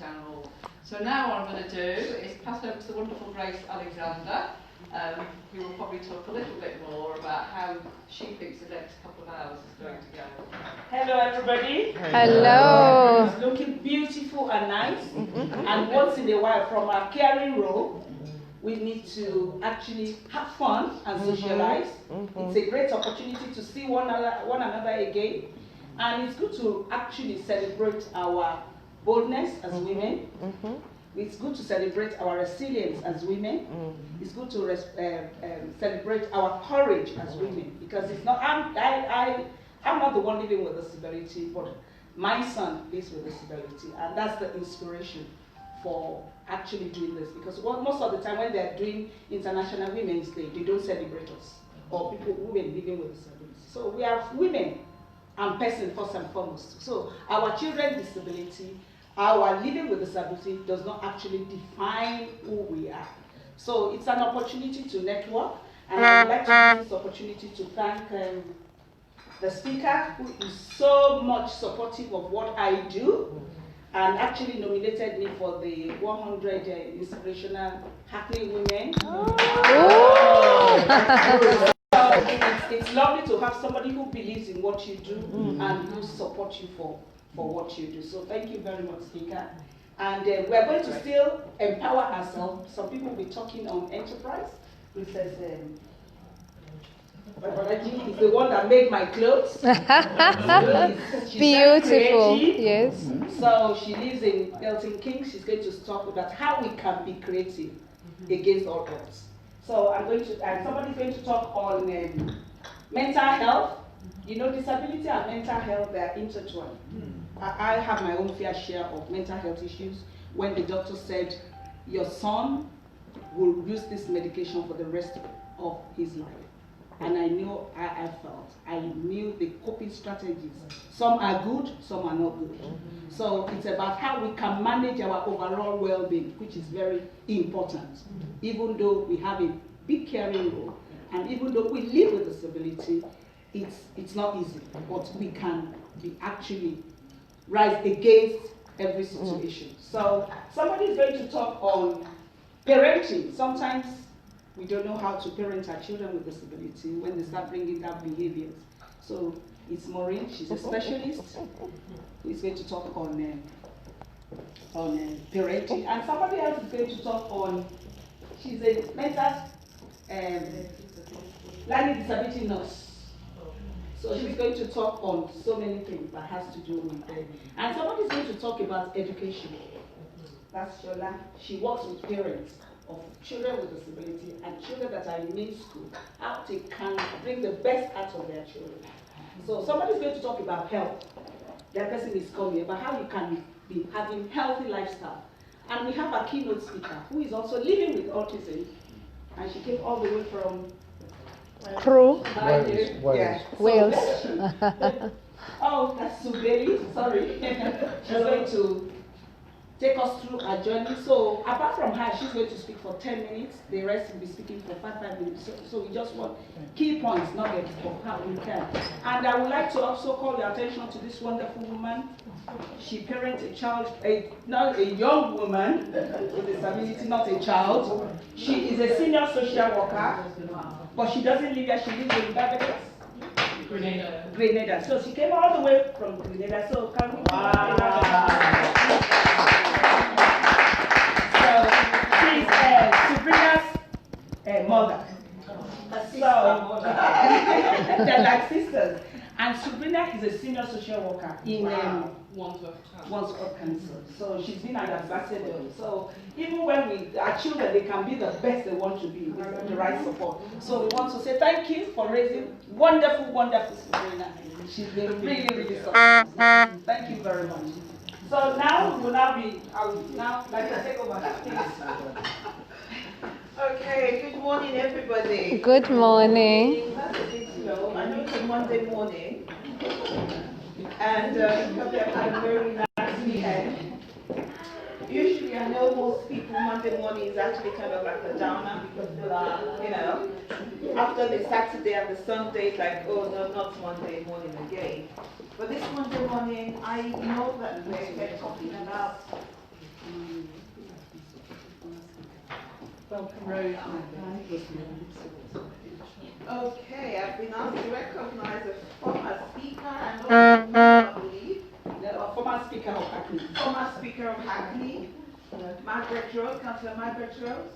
Town Hall. So now what I'm going to do is pass over to the wonderful Grace Alexander, who will probably talk a little bit more about how she thinks the next couple of hours is going to go. Hello, everybody. Hello. It's looking beautiful and nice. And once in a while, from our caring role, we need to actually have fun and socialize. It's a great opportunity to see one another again. And it's good to actually celebrate our boldness as women. It's good to celebrate our resilience as women. It's good to celebrate our courage as women, because it's not. I'm not the one living with disability, but my son lives with disability, and that's the inspiration for actually doing this. Because most of the time when they're doing International Women's Day, they don't celebrate us or women living with disability. So we are women and person first and foremost. So our children's disability, our living with disability does not actually define who we are. So it's an opportunity to network, and I would like to use this opportunity to thank the speaker, who is so much supportive of what I do, and actually nominated me for the 100 Inspirational Hackney Women. It's lovely to have somebody who believes in what you do and who supports you for what you do. So thank you very much, speaker. And we're going to still empower ourselves. Some people will be talking on enterprise, which says, is the one that made my clothes. She's Beautiful, yes. So she lives in Milton Keynes. She's going to talk about how we can be creative against all odds. So I'm going to, and somebody's going to talk on mental health. You know, disability and mental health, they're intertwined. I have my own fair share of mental health issues. When the doctor said, your son will use this medication for the rest of his life. And I knew I knew the coping strategies. Some are good, some are not good. So it's about how we can manage our overall well-being, which is very important. Even though we have a big caring role, and even though we live with disability, it's not easy, but we can actually rise against every situation. So somebody is going to talk on parenting. Sometimes we don't know how to parent our children with disability when they start bringing down behaviors. So it's Maureen, she's a specialist, who is going to talk on parenting. And somebody else is going to talk on, she's a mental learning disability nurse. So she's going to talk on so many things that has to do with them. And somebody is going to talk about education. That's Shola. She works with parents of children with disability and children that are in main school, how they can bring the best out of their children. So somebody is going to talk about health. That person is coming about how you can be having healthy lifestyle. And we have a keynote speaker who is also living with autism, and she came all the way from Crew. Wales. Wales. Oh, that's Subeli, sorry. She's going to take us through our journey. So apart from her, she's going to speak for 10 minutes. The rest will be speaking for 5 minutes. So we just want key points, nuggets of how we can. And I would like to also call your attention to this wonderful woman. She parents a child, not a young woman with disability, not a child. She is a senior social worker, but she doesn't live here. She lives in Barbados. Grenada. So she came all the way from Grenada. So can we? She's Sabrina's mother. So they're like sisters. And Sabrina is a senior social worker in Wandsworth Council. So she's been an ambassador. So even when our children, they can be the best they want to be with the right support. So we want to say thank you for raising wonderful, wonderful Sabrina. She's been really, really supportive. Thank you very much. So now we will I would now like to take over, please. Okay, good morning everybody. Good morning. That's a bit slow. I know it's a Monday morning. And probably I've had a very relaxed weekend. Usually I know most people Monday morning is actually kind of like a downer because people are, after the Saturday and the Sunday, it's like, oh no, not Monday morning again. But this Monday morning, I know that we're talking about Rose. Okay, I've been asked to recognize a former speaker and also, I believe, Former Speaker of Hackney. former Speaker of Hackney, Margaret Rose, Councillor Margaret Rose.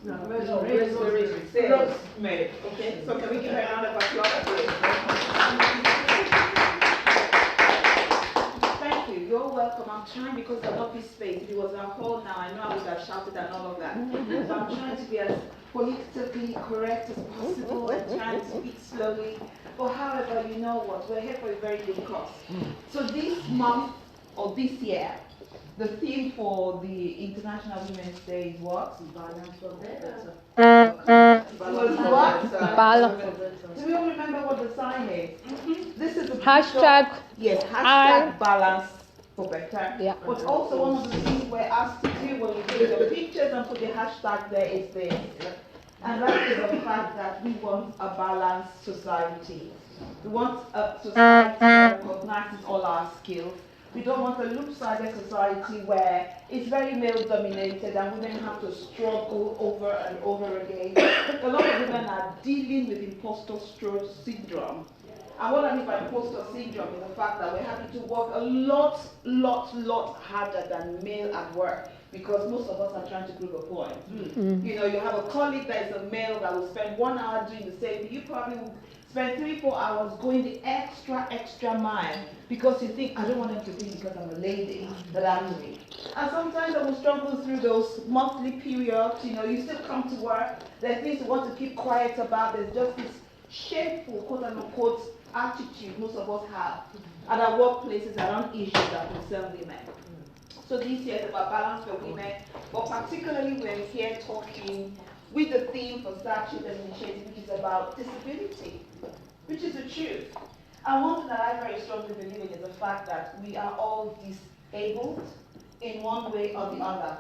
Rose May. Okay, so can we give her a round of applause, please? Thank you, you're welcome. I'm trying because of office space. If it was a hall now, I know I would have shouted and all of that. So I'm trying to be as politically correct as possible and trying to speak slowly. But however, you know what? We're here for a very good cause. So this month, or this year, the theme for the International Women's Day is what? Balance for better. Was what? Balance. Do we all remember what the sign is? This is the Hashtag. Yes, hashtag I- balance for better. Yeah. But also one of the things we're asked to do when we take the pictures and put the hashtag there is this. And that is the fact that we want a balanced society. We want a society that recognizes all our skills. We don't want a loop-sided society where it's very male-dominated and women have to struggle over and over again. A lot of women are dealing with imposter syndrome. And what I mean by imposter syndrome is the fact that we're having to work a lot harder than male at work because most of us are trying to prove a point. You know, you have a colleague that is a male that will spend 1 hour doing the same thing. You probably will spend 3-4 hours going the extra mile because you think, I don't want them to think because I'm a lady that I'm weak. And sometimes I will struggle through those monthly periods. You know, you still come to work. There's things you want to keep quiet about. There's just this shameful, quote-unquote, attitude most of us have at our workplaces around issues that concern women. So this year is about balance for women, but particularly we're here talking with the theme for Star Children Initiative, which is about disability, which is the truth. And one thing that I very strongly believe in is the fact that we are all disabled in one way or the other.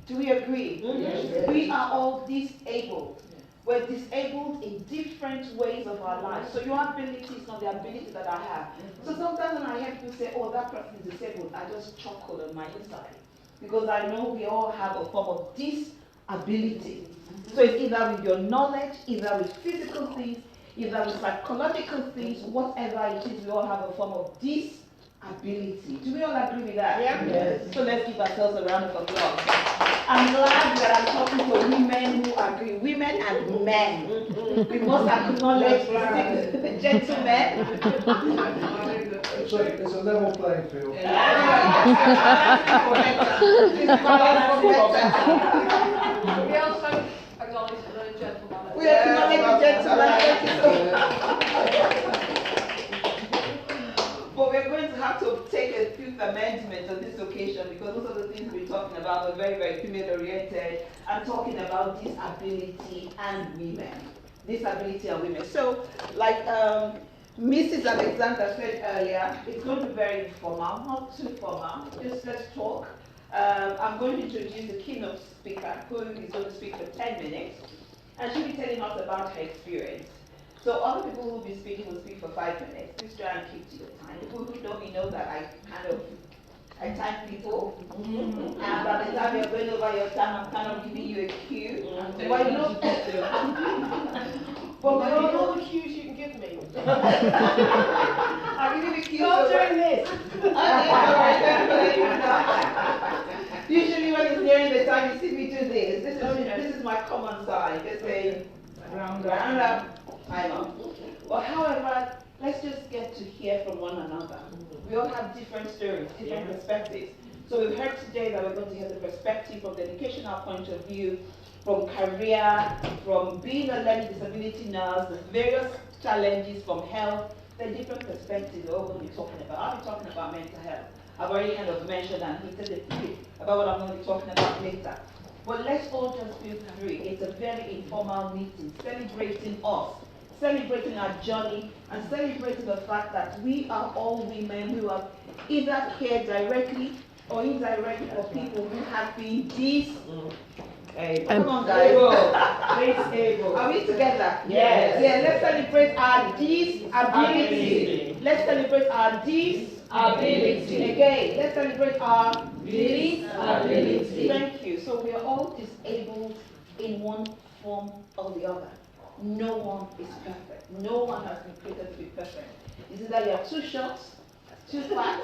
Do we agree? Yes. We are all disabled. We're disabled in different ways of our lives. So your ability is not the ability that I have. So sometimes when I hear people say, oh, that person is disabled, I just chuckle on my inside. Because I know we all have a form of disability. So it's either with your knowledge, either with physical things, either with psychological things, whatever it is, we all have a form of disability. Do we all agree with that? Yeah. Yes. So let's give ourselves a round of applause. I'm glad that I'm talking to women who agree, women and men. We must acknowledge the gentlemen. It's a level playing field. We also acknowledge the gentleman. We acknowledge the gentlemen. But we're going to have to take a Fifth Amendment on this occasion because most of the things we're talking about are very, very female-oriented and talking about disability and women. Disability and women. So, like Mrs. Alexander said earlier, it's going to be very informal, not too formal. Just let's talk. I'm going to introduce the keynote speaker, who is going to speak for 10 minutes, and she'll be telling us about her experience. So other people who will be speaking will speak for 5 minutes. Please try and keep to the time. People who know me know that I time people. And by the time you're going over your time, I'm kind of giving you a cue. But you know, but we all know the cues you can give me. I'll give you the cues. Not doing this. Usually when it's nearing the time, you see me do this. This is my common side. Just saying round up. I know. But however, let's just get to hear from one another. We all have different stories, different perspectives. So we've heard today that we're going to hear the perspective from the educational point of view, from career, from being a learning disability nurse, the various challenges from health. There are different perspectives we're all going to be talking about. I'll be talking about mental health. I've already kind of mentioned and hinted a bit about what I'm going to be talking about later. But let's all just feel free. It's a very informal meeting, celebrating us, celebrating our journey, and celebrating the fact that we are all women who have either cared directly or indirectly for people who have been disabled. Come on, guys. Disabled. Are we together? Yes. Yeah, let's celebrate our disability. Let's celebrate our disability. Again, let's celebrate our disability. Thank you. So we are all disabled in one form or the other. No one is perfect. No one has been created to be perfect. Is it that you are too short, too fat,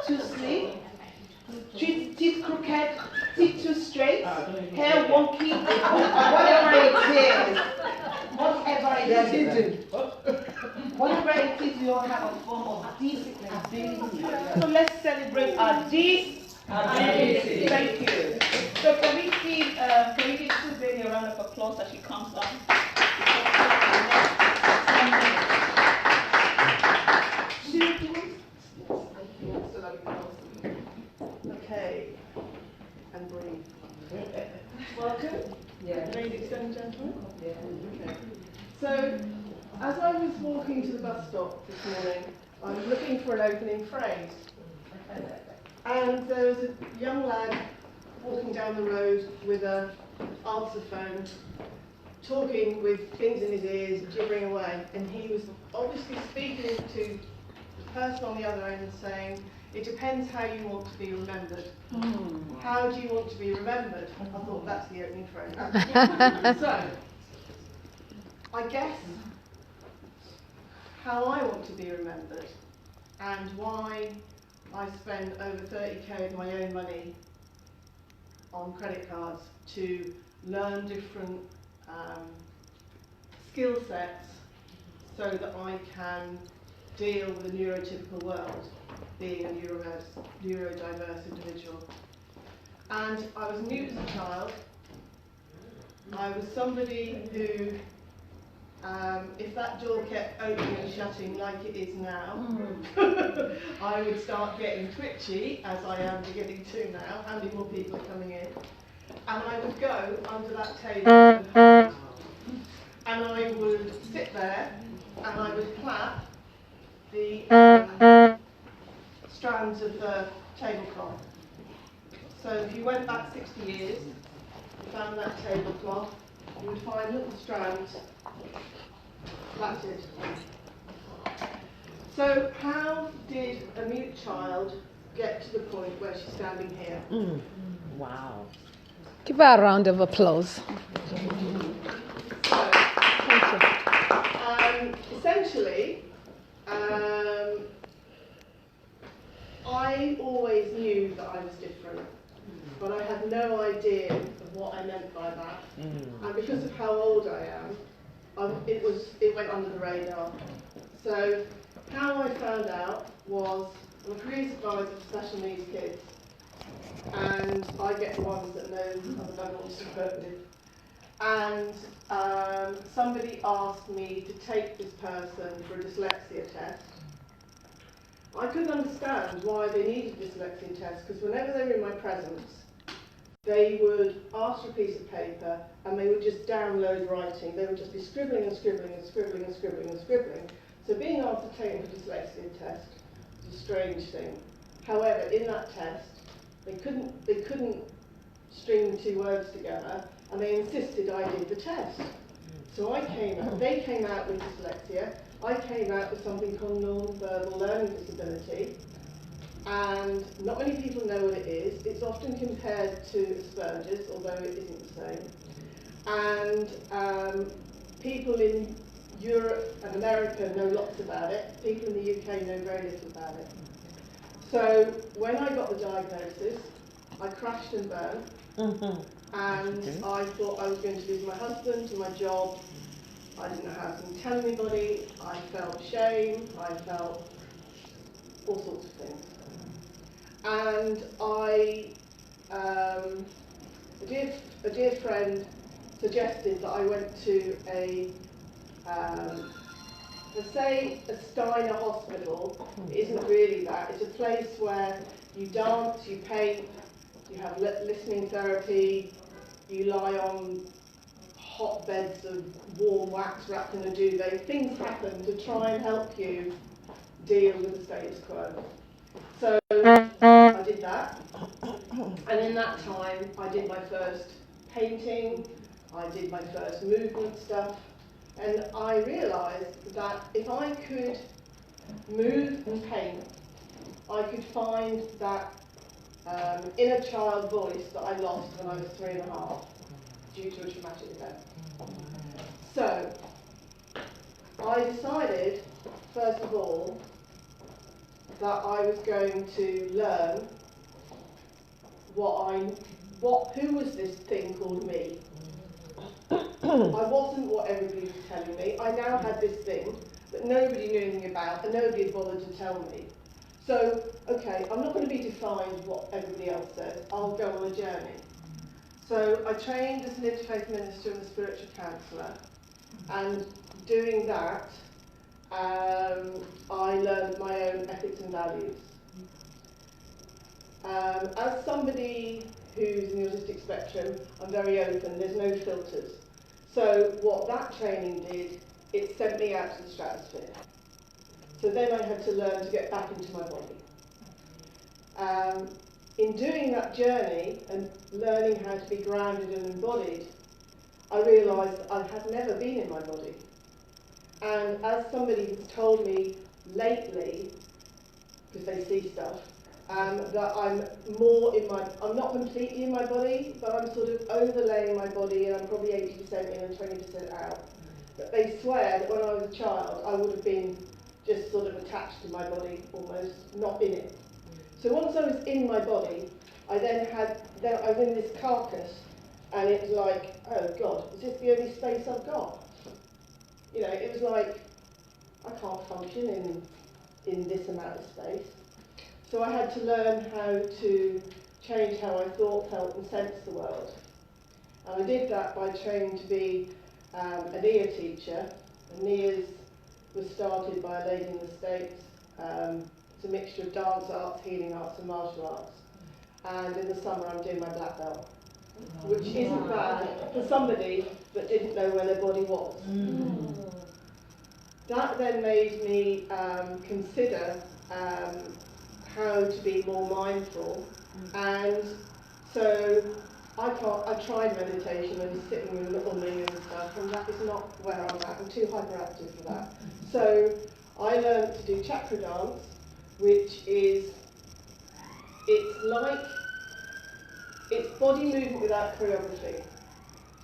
too slim, teeth crooked, teeth too straight, hair wonky, whatever it is. Whatever it is. Whatever it is, you all have a form of disability. So let's celebrate our disability. Thank you. So can we give Susan a round of applause as she comes up? Okay. And breathe. Welcome. Yeah. Ladies and gentlemen. Yeah. Okay. So, as I was walking to the bus stop this morning, I was looking for an opening phrase. And there was a young lad walking down the road with an answer phone, talking with things in his ears, gibbering away. And he was obviously speaking to the person on the other end saying, it depends how you want to be remembered. How do you want to be remembered? I thought that's the opening phrase. So, I guess how I want to be remembered and why I spend over 30k of my own money on credit cards to learn different skill sets so that I can deal with the neurotypical world, being a neurodiverse individual. And I was mute as a child. I was somebody who, if that door kept opening and shutting like it is now, I would start getting twitchy, as I am beginning to now. How many more people are coming in? And I would go under that table and hide. And I would sit there and I would clap the strands of the tablecloth. So if you went back 60 years and found that tablecloth, you would find little strands plaited. So how did a mute child get to the point where she's standing here? Wow. Give her a round of applause. So, Thank you. essentially, I always knew that I was different, but I had no idea of what I meant by that. And because of how old I am, it went under the radar. So how I found out was I'm a careers advisor for special needs kids, and I get the ones that know other levels to work with. And somebody asked me to take this person for a dyslexia test. I couldn't understand why they needed a dyslexia test, because whenever they were in my presence, they would ask for a piece of paper and they would just download writing. They would just be scribbling and scribbling and scribbling and scribbling and scribbling. So being asked to take them for a dyslexia test was a strange thing. However, in that test, they couldn't string the two words together, and they insisted I did the test. So they came out with dyslexia, I came out with something called non-verbal learning disability, and not many people know what it is. It's often compared to Asperger's, although it isn't the same. And people in Europe and America know lots about it. People in the UK know very little about it. So when I got the diagnosis, I crashed and burned. And I thought I was going to lose my husband and my job. I didn't know how to tell anybody. I felt shame. I felt all sorts of things. And a dear friend suggested that I went to a Steiner hospital. It isn't really that. It's a place where you dance, you paint, you have listening therapy, you lie on hot beds of warm wax wrapped in a duvet. Things happen to try and help you deal with the status quo. So I did that, and in that time I did my first painting, I did my first movement stuff, and I realised that if I could move and paint, I could find that inner child voice that I lost when I was 3.5. due to a traumatic event. So, I decided, first of all, that I was going to learn who was this thing called me. I wasn't what everybody was telling me. I now had this thing that nobody knew anything about and nobody had bothered to tell me. So, okay, I'm not going to be defined what everybody else says. I'll go on a journey. So I trained as an interfaith minister and a spiritual counsellor, and doing that, I learned my own ethics and values. As somebody who's in the autistic spectrum, I'm very open, there's no filters. So what that training did, it sent me out to the stratosphere. So then I had to learn to get back into my body. In doing that journey and learning how to be grounded and embodied, I realised that I had never been in my body. And as somebody has told me lately, because they see stuff, that I'm not completely in my body, but I'm sort of overlaying my body, and I'm probably 80% in and 20% out. But they swear that when I was a child, I would have been just sort of attached to my body, almost, not in it. So once I was in my body, I was in this carcass, and it was like, oh God, is this the only space I've got? You know, it was like, I can't function in this amount of space. So I had to learn how to change how I thought, felt and sensed the world. And I did that by training to be a NIA teacher. And NIAs was started by a lady in the States. It's a mixture of dance arts, healing arts and martial arts. And in the summer I'm doing my black belt, which isn't bad for somebody that didn't know where their body was. That then made me consider how to be more mindful, and so I tried meditation and sitting with little me and stuff, and that is not where I'm at. I'm too hyperactive for that. So I learned to do chakra dance, which is, it's body movement without choreography.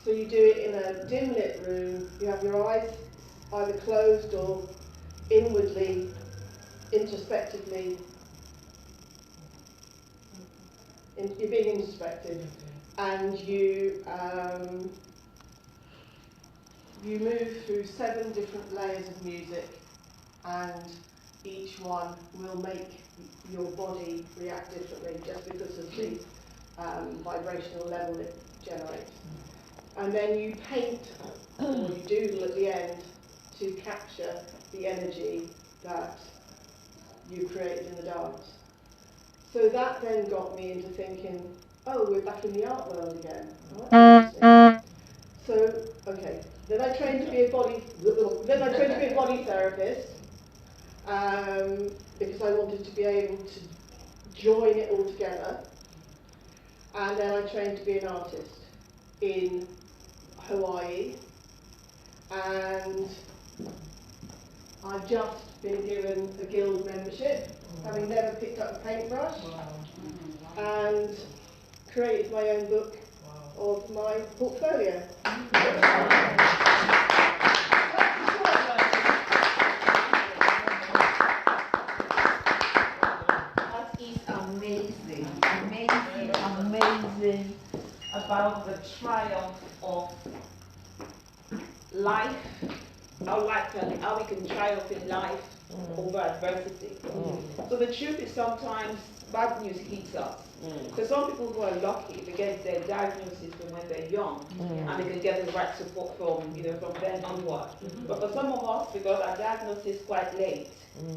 So you do it in a dim lit room, you have your eyes either closed or inwardly, introspectively, you're being introspective, and you move through 7 different layers of music, and each one will make your body react differently just because of the vibrational level it generates. And then you paint, or you doodle at the end, to capture the energy that you created in the dance. So that then got me into thinking, oh, we're back in the art world again. Oh, that's interesting. So, okay. Then I trained to be a body therapist, because I wanted to be able to join it all together. And then I trained to be an artist in Hawaii, and I've just been given a guild membership, having never picked up a paintbrush, and created my own book of my portfolio. That is amazing, amazing, amazing about the triumph of life, how we can triumph in life over adversity. So the truth is sometimes bad news hits us. Because some people who are lucky, they get their diagnosis from when they're young, and they can get the right support from then onward. But for some of us, because our diagnosis is quite late,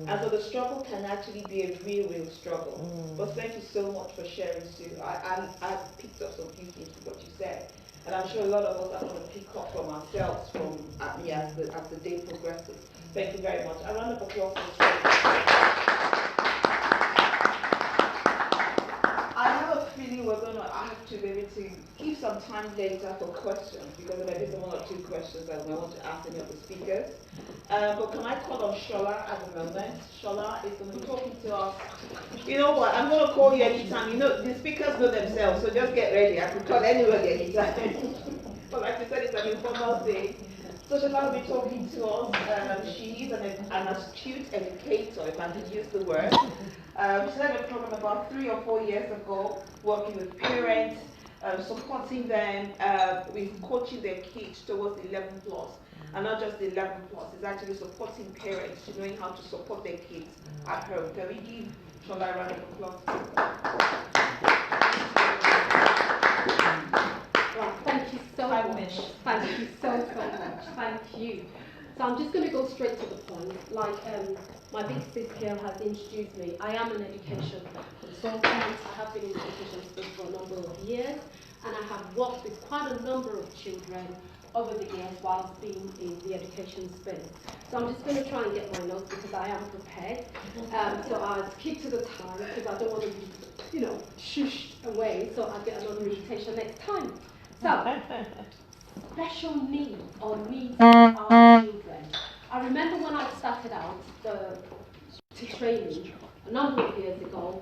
and so the struggle can actually be a real struggle. But thank you so much for sharing, Sue. I picked up some few things from what you said, and I'm sure a lot of us are going to pick up from ourselves from as the day progresses. Thank you very much. A round of applause for Sue. I have a feeling we're going to have to be able to give some time later for questions, because there may be 1 or 2 questions that we want to ask any of the speakers. But can I call on Shola at the moment? Shola is going to be talking to us. You know what, I'm going to call you anytime. You know, the speakers know themselves, so just get ready. I can call anybody anytime. but like you said, it's an informal thing. So Shola will be talking to us. She is an astute educator, if I can use the word. She started a program about 3 or 4 years ago, working with parents, supporting them with coaching their kids towards 11 plus. And not just the 11 plus, it's actually supporting parents to knowing how to support their kids at home. Can we give Shola a round of applause? Well, thank you so much. Thank you so much. Thank you. So I'm just going to go straight to the point. Like my big sis here has introduced me. I am an education consultant. I have been in the education space for a number of years, and I have worked with quite a number of children over the years whilst being in the education space. So I'm just going to try and get my notes because I am prepared. So I'll keep to the time because I don't want to be, shushed away, so I'll get another invitation next time. So, special needs or needs of our children. I remember when I started out the training a number of years ago,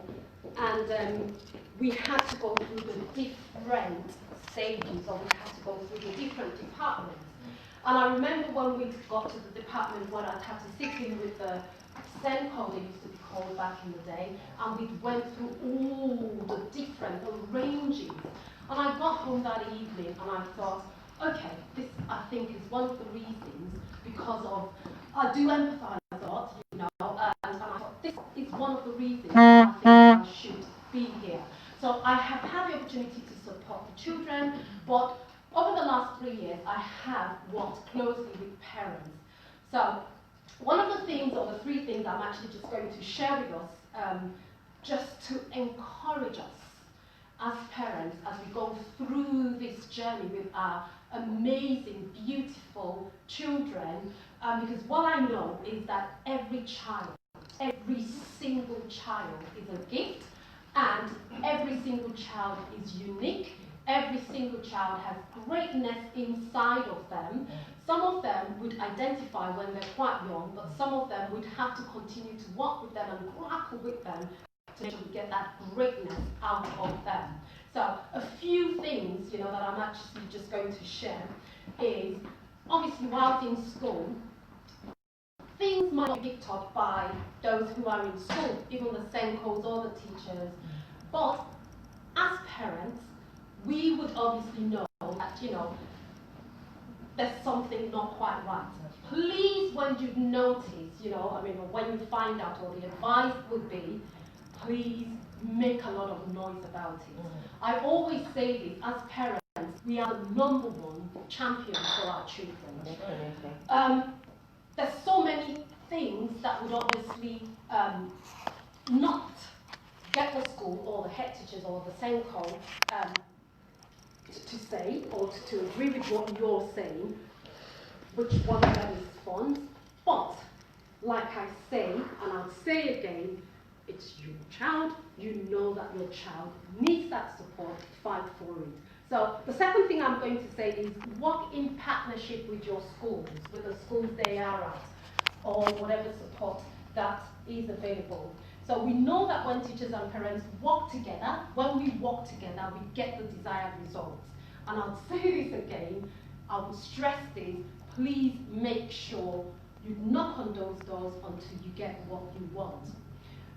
and we had to go through the different stages, or we had to go through the different departments. And I remember when we got to the department where I'd have to sit in with the SENCO, they used to be called back in the day, and we went through all the different ranges. And I got home that evening and I thought, okay, this I think is one of the reasons because of, I do empathise a lot, and I thought this is one of the reasons I think I should be here. So I have had the opportunity to support the children, but over the last 3 years, I have worked closely with parents. So one of the things, or the 3 things I'm actually just going to share with us, just to encourage us as parents as we go through this journey with our amazing, beautiful children, because what I know is that every single child is a gift, and every single child is unique. Every single child has greatness inside of them. Some of them would identify when they're quite young, but some of them would have to continue to work with them and grapple with them to make sure we get that greatness out of them. So a few things, that I'm actually just going to share is, obviously while in school, things might be picked up by those who are in school, even the SENCOs or the teachers. But as parents, we would obviously know that, there's something not quite right. Please, when you notice, or when you find out, or the advice would be, please make a lot of noise about it. I always say this, as parents, we are the #1 champion for our children. There's so many things that would obviously not get the school or the head teachers or the SENCO to say or to agree with what you're saying, which one of them is funds. But, like I say, and I'll say again, it's your child, you know that your child needs that support, fight for it. So the second thing I'm going to say is work in partnership with your schools, with the schools they are at, or whatever support that is available. So we know that when teachers and parents work together, when we work together, we get the desired results. And I'll say this again, I will stress this, please make sure you knock on those doors until you get what you want.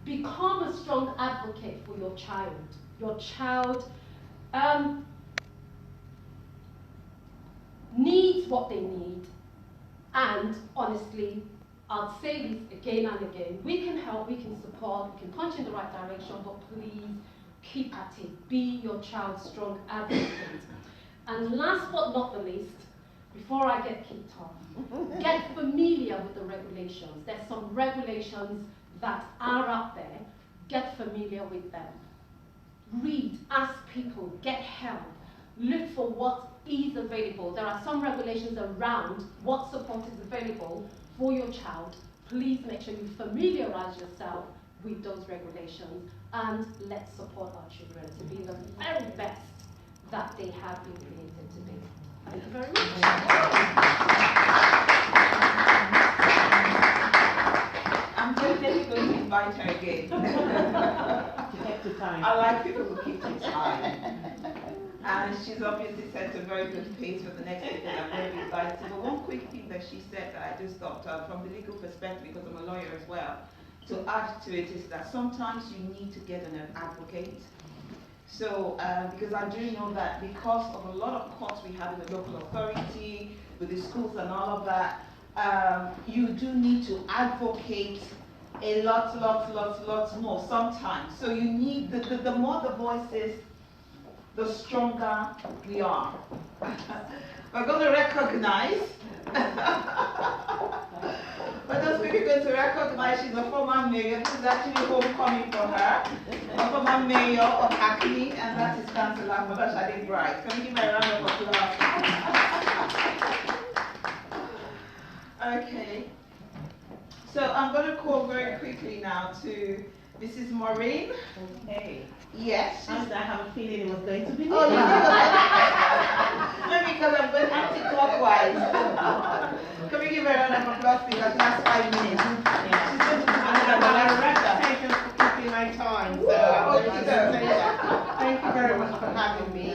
Become a strong advocate for your child. Your child needs what they need, and honestly, I'll say this again and again, we can help, we can support, we can punch in the right direction, but please keep at it. Be your child's strong advocate. And last but not the least, before I get kicked off, get familiar with the regulations. There's some regulations that are out there. Get familiar with them. Read, ask people, get help. Look for what is available. There are some regulations around what support is available for your child. Please make sure you familiarize yourself with those regulations, and let's support our children to be the very best that they have been created to be. Thank you very much. I'm definitely going to invite her again. Keep to time. I like people who keep to time. And she's obviously set a very good pace for the next people I'm going to be invited. But one quick thing that she said that I just thought from the legal perspective, because I'm a lawyer as well, to add to it is that sometimes you need to get an advocate. So, because I do know that because of a lot of courts we have in the local authority, with the schools and all of that, you do need to advocate a lot more sometimes. So you need, the more the voices, the stronger we are. We're going to recognize, we're just quickly going to recognize she's a former mayor. This is actually homecoming for her. A former mayor of Hackney, and that is Councillor Fodashade Bright. Can we give her a round of applause? Okay. So I'm going to call very quickly now to Mrs. Maureen. Hey. Yes. I have a feeling it was going to be me. Oh, you did? Maybe because I'm going anti-clockwise. Can we give her a round of applause because that's 5 minutes? She's going to do I'm a reputation for keeping my time. So thank you very much for having me.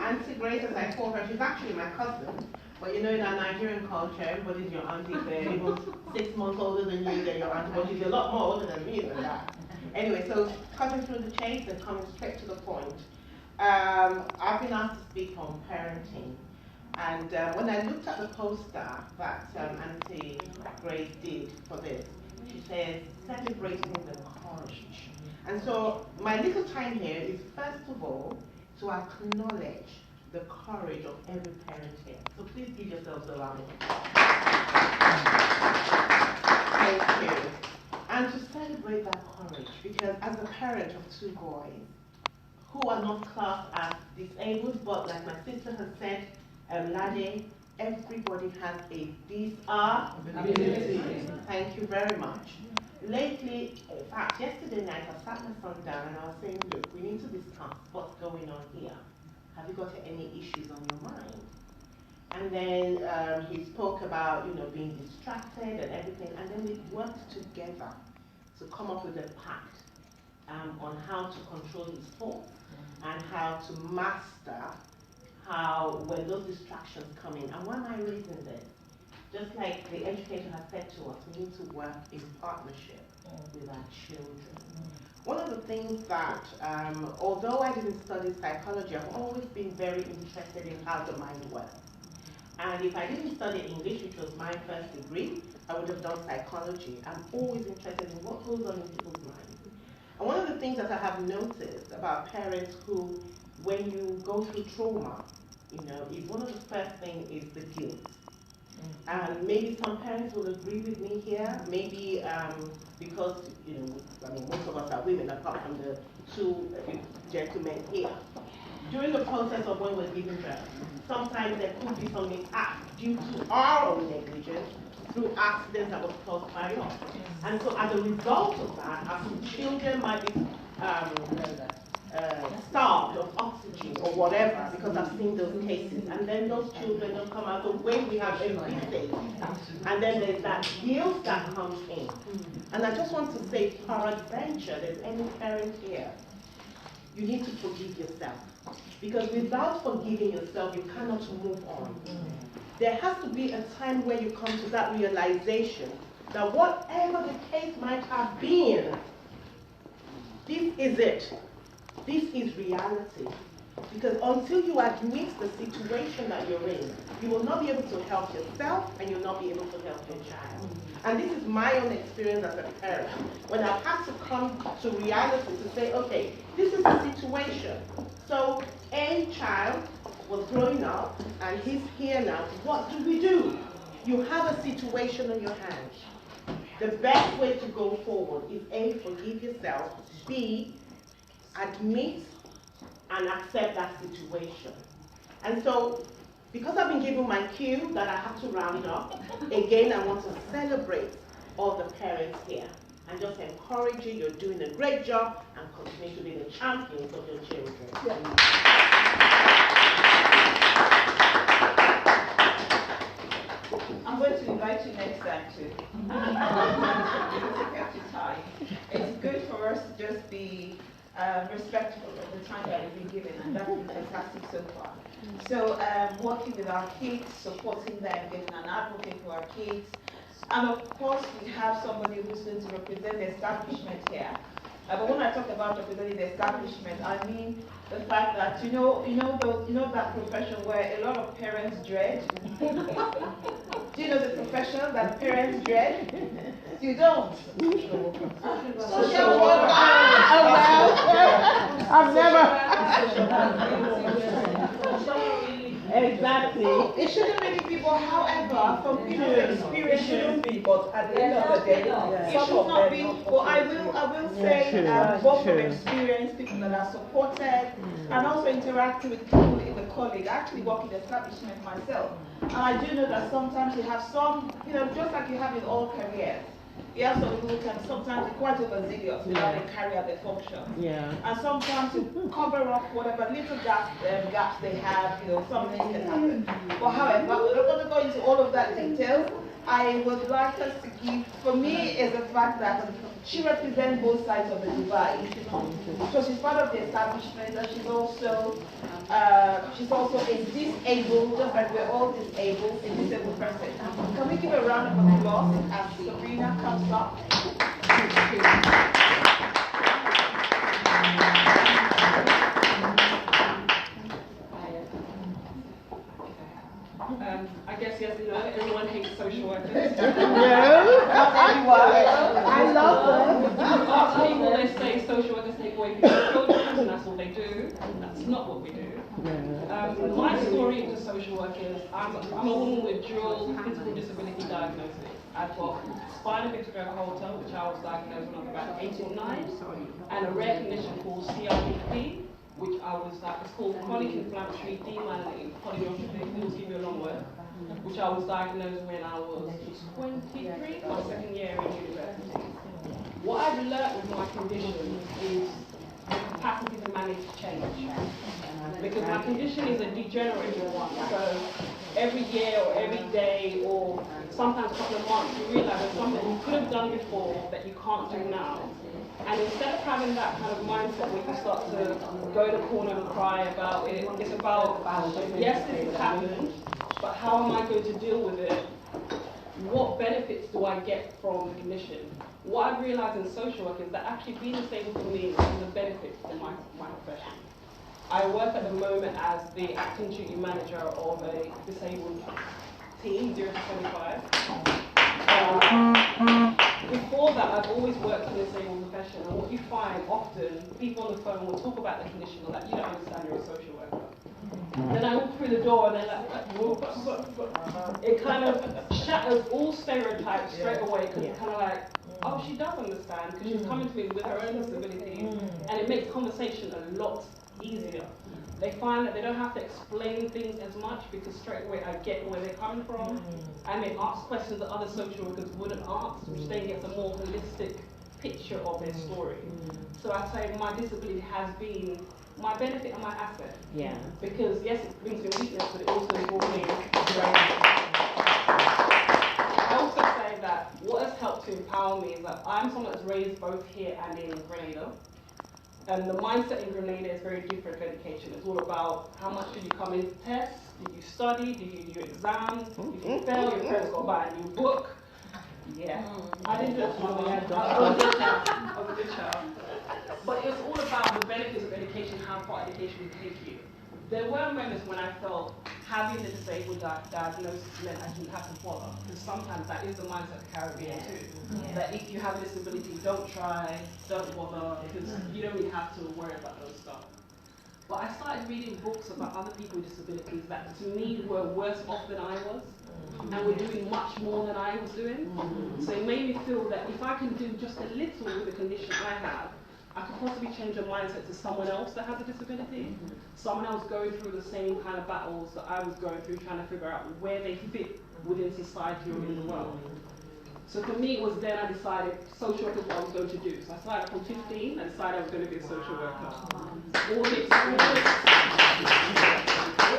Auntie Grace, as I call her, she's actually my cousin. But you know, in our Nigerian culture, everybody's your auntie. They're even 6 months older than you, they're your auntie. But she's a lot more older than me than that. Anyway, so cutting through the chase and coming straight to the point. I've been asked to speak on parenting. And when I looked at the poster that Auntie Grace did for this, she says, celebrating the courage. And so my little time here is first of all to acknowledge the courage of every parent here. So please give yourselves a round of applause. Thank you. And to celebrate that courage, because as a parent of 2 boys who are not classed as disabled, but like my sister has said, Lade, everybody has a disability. Thank you very much. Lately, in fact, yesterday night, I sat my son down and I was saying, look, we need to discuss what's going on here. Have you got any issues on your mind? And then he spoke about, being distracted and everything, and then we worked together to come up with a pact on how to control his thoughts and how to master when those distractions come in. And why am I raising this? Just like the educator has said to us, we need to work in partnership with our children. One of the things that, although I didn't study psychology, I've always been very interested in how the mind works. And if I didn't study English, which was my first degree, I would have done psychology. I'm always interested in what goes on in people's minds. And one of the things that I have noticed about parents who, when you go through trauma, is one of the first things is the guilt. And maybe some parents will agree with me here, maybe because, most of us are women apart from the 2 gentlemen here. During the process of when we're giving birth, sometimes there could be some mishap due to our own negligence through accidents that was caused by us. And so as a result of that, our children might be starved of oxygen or whatever, because I've seen those cases. And then those children don't come out the way we have everything. And then there's that guilt that comes in. And I just want to say, peradventure, there's any parent here, you need to forgive yourself. Because without forgiving yourself, you cannot move on. There has to be a time where you come to that realization that whatever the case might have been, this is it. This is reality. Because until you admit the situation that you're in, you will not be able to help yourself and you'll not be able to help your child. And this is my own experience as a parent. When I've had to come to reality to say, okay, this is the situation. So a child was growing up and he's here now. What do? You have a situation on your hands. The best way to go forward is A, forgive yourself, B, admit and accept that situation. And so, because I've been given my cue that I have to round up, again, I want to celebrate all the parents here and just encourage you. You're doing a great job and continue to be the champions of your children. I'm going to invite you next time too. It's good for us to just be respectful of the time that we've been given, and that's been fantastic so far. So working with our kids, supporting them, getting an advocate for our kids, and of course we have somebody who's going to represent the establishment here. But when I talk about representing the establishment, I mean the fact that you know that profession where a lot of parents dread. Do you know the profession that parents dread? You don't. Social worker. I've Exactly. It shouldn't really be, but however, from people's experience, it shouldn't be. But at the end of the day, it should not be. But I will say, both from experience, people that are supported, and also interacting with people in the college. I actually work in the establishment myself, and I do know that sometimes you have some, just like you have in all careers. You have some people who can sometimes be quite overzealous without they carry out their function. Yeah. And sometimes to cover up whatever little gaps they have, some things can happen. But however, we're not going to go into all of that detail. I would like us to give, for me, is the fact that she represents both sides of the divide. So she's part of the establishment, and she's also a disabled, just like we're all disabled, a disabled person. Can we give a round of applause as Sabrina comes up? I guess everyone hates social workers. No, not everyone. I love them. Most people, they say social workers take away people's children, and that's all they do. That's not what we do. My story into social work is I'm a woman with dual physical disability diagnosis. I've got spina bifida holter, which I was diagnosed when I was about 8 or 9, and a rare condition called CIDP, which it's called chronic inflammatory demyelinating polyneuropathy. It will give you a long word. Which I was diagnosed when I was 23, my second year in university. What I've learned with my condition is the capacity to manage change. Because my condition is a degenerative one. So every year or every day or sometimes a couple of months, you realize there's something you could have done before that you can't do now. And instead of having that kind of mindset where you start to go in the corner and cry about it, it's about, yes, this has happened, but how am I going to deal with it? What benefits do I get from the condition? What I've realized in social work is that actually being disabled for me is a benefit for my profession. I work at the moment as the acting duty manager of a disabled team, 0 to 25. Before that, I've always worked in the disabled profession, and what you find often, people on the phone will talk about the condition, and like, you don't understand, you're a social worker. Then I walk through the door and they're like, it kind of shatters all stereotypes straight away, because it's kind of like, oh, she does understand, because she's coming to me with her own disabilities, and it makes conversation a lot easier. They find that they don't have to explain things as much, because straight away I get where they're coming from, and they ask questions that other social workers wouldn't ask, which then gets a more holistic picture of their story. So I say my disability has been my benefit and my asset. Yeah. Because yes, it brings me weakness, but it also brought me strength. I also say that what has helped to empower me is that I'm someone that's raised both here and in Grenada. And the mindset in Grenada is very different to education. It's all about how much did you come into tests, did you study, did you do exams, if you fail, your parents got to buy a new book. Yeah, I didn't do it for my dad. I was a good child. But it's all about the benefits of education, how far education will take you. There were moments when I felt having the disabled diagnosis meant I didn't have to bother, because sometimes that is the mindset of the Caribbean too. That if you have a disability, don't try, don't bother, because you don't really have to worry about those stuff. But I started reading books about other people with disabilities that to me were worse off than I was, and were doing much more than I was doing. So it made me feel that if I can do just a little with the condition I have, I could possibly change the mindset to someone else that has a disability, someone else going through the same kind of battles that I was going through, trying to figure out where they fit within society or in the world. So for me, it was then I decided social work is what I was going to do. So I started from 15 and decided I was going to be a social worker. All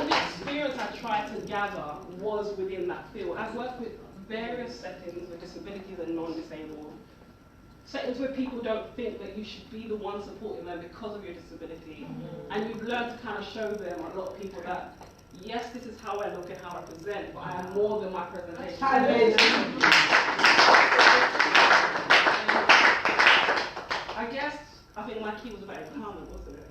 the experience I tried to gather was within that field. I've worked with various settings with disabilities and non-disabled. settings where people don't think that you should be the one supporting them because of your disability. And you've learned to kind of show them, a lot of people, that yes, this is how I look and how I present, but I am more than my presentation. I guess, I think my key was about empowerment, wasn't it?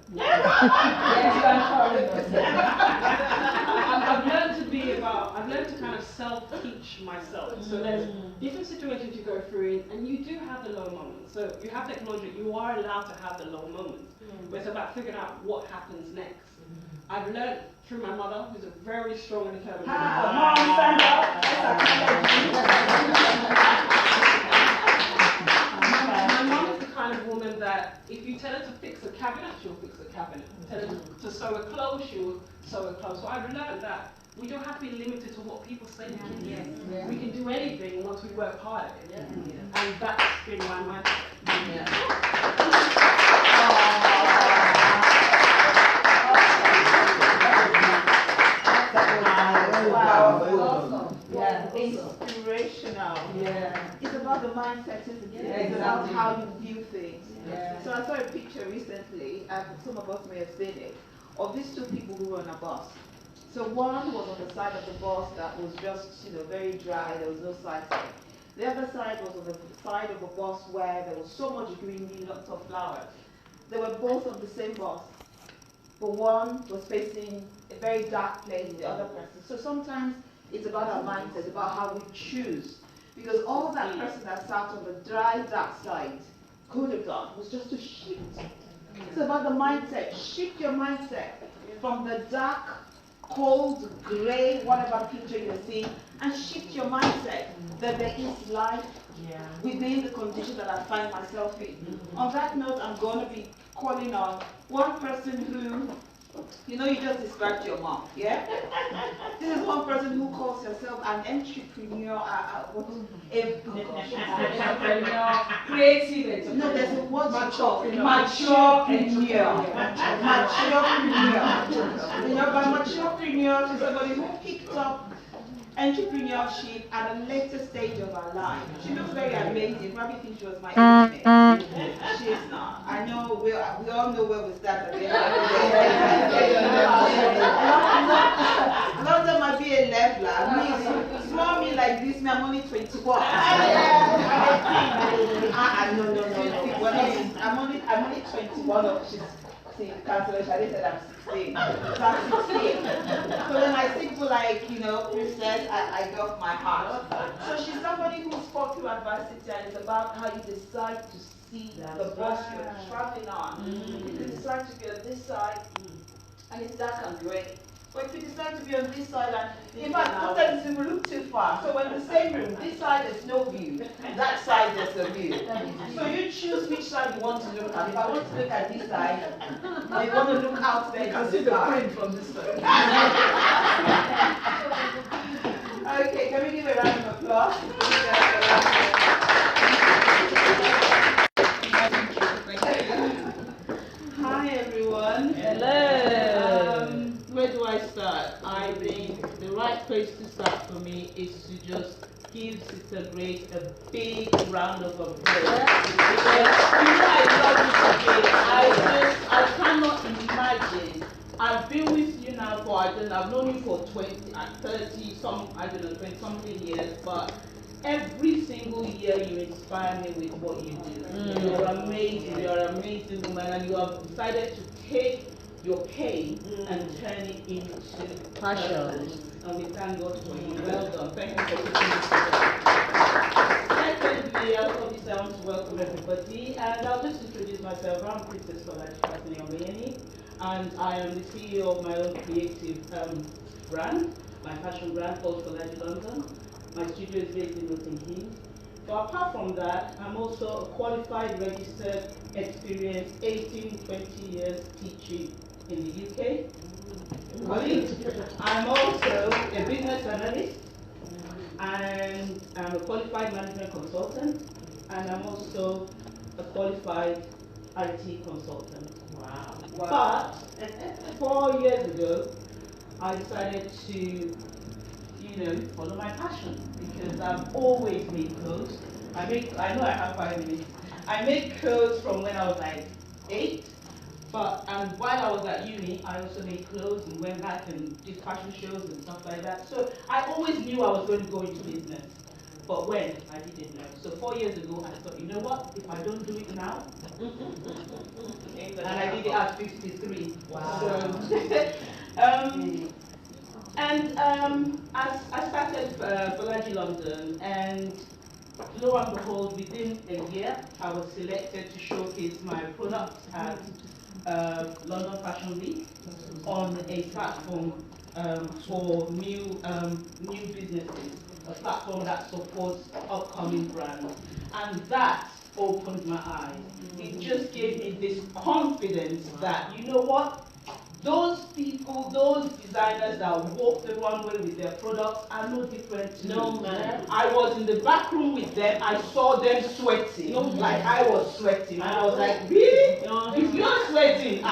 I've learned to kind of self-teach myself. So there's different situations you go through, and you do have the low moments. So you have to acknowledge that you are allowed to have the low moments. But it's about figuring out what happens next. I've learned through my mother, who's a very strong and determined woman. Mom, stand up. My mom is the kind of woman that if you tell her to fix a cabinet, she'll fix a cabinet. Tell her to sew a clothes, she'll sew a clothes. So I've learned that we don't have to be limited to what people say we can do. We can do anything once we work hard at it. And that's been my mindset. Wow. Yeah. Inspirational. Yeah. It's about the mindset, isn't it? It's about how you view things. Yeah. So I saw a picture recently, and some of us may have seen it, of these two people who were on a bus. So one was on the side of the bus that was just, very dry, there was no side. The other side was on the side of a bus where there was so much greenery, lots of flowers. They were both on the same bus, but one was facing a very dark place, the other person. So sometimes it's about our mindset, it's about how we choose. Because all that person that sat on the dry, dark side could have done was just to shift. It's about the mindset. Shift your mindset from the dark, cold, grey, whatever picture you're seeing, and shift your mindset that there is life within the condition that I find myself in. On that note, I'm going to be calling on one person who, you just described your mom, yeah? This is one person who calls herself an entrepreneur, creative. No, there's a word maturepreneur. By maturepreneur, she's somebody who picked up entrepreneurship at a later stage of her life. She looks very amazing. You probably think she was my age. She's not. I know we all know where we stand. A lot of them might be a leveler. Me, small me like this, me, I'm only 21. No. I'm only 21 of she's cancellation. I said I'm 16. So I'm 16. So when I see people like, Princess, I get off my heart. So she's somebody who's fought through adversity, and it's about how you decide to see the bus you're traveling on. You decide to be on this side, and it's dark and grey. But if you decide to be on this side, and in fact, sometimes you will look too far. So when the same room, this side there's no view, that side there's a view. So you choose which side you want to look at. If I want to look at this side, I want to look out there. You can see the crane from this side. Okay, can we give a round of applause? Hi everyone. Hello. Where do I start? I think the right place to start for me is to just give Sister Grace a big round of applause. Because I love you today. I cannot imagine. I've been with you now for, I've known you for 20 something years, but every single year you inspire me with what you do. You're amazing, you're an amazing woman, and you have decided to take your pain and turn it into passion. And we thank God for you. Well done. Thank you for putting this together. Secondly, obviously I want to welcome everybody, and I'll just introduce myself. I'm Princess Olajuwon, and I am the CEO of my own creative brand, my fashion brand called Olajuwon London. My studio is based in Milton Keynes. But apart from that, I'm also a qualified, registered, experienced 18-20 years teaching in the UK. I'm also a business analyst, and I'm a qualified management consultant, and I'm also a qualified IT consultant. Wow. But 4 years ago, I decided to follow my passion, because I've always made clothes. I know I have 5 minutes. I made clothes from when I was like 8. And while I was at uni, I also made clothes and went back and did fashion shows and stuff like that. So I always knew I was going to go into business. But when? I didn't know. So 4 years ago, I thought, you know what? If I don't do it now, and I did it at 53. Wow. So, I started Bolaji London, and lo and behold, within a year, I was selected to showcase my products at London Fashion Week on a platform for new businesses, a platform that supports upcoming brands. And that opened my eyes. It just gave me this confidence that, you know what, those people, those designers that walk the runway with their products are no different to me. I was in the back room with them, I saw them sweating, like I was sweating. I was like, really? If you're sweating,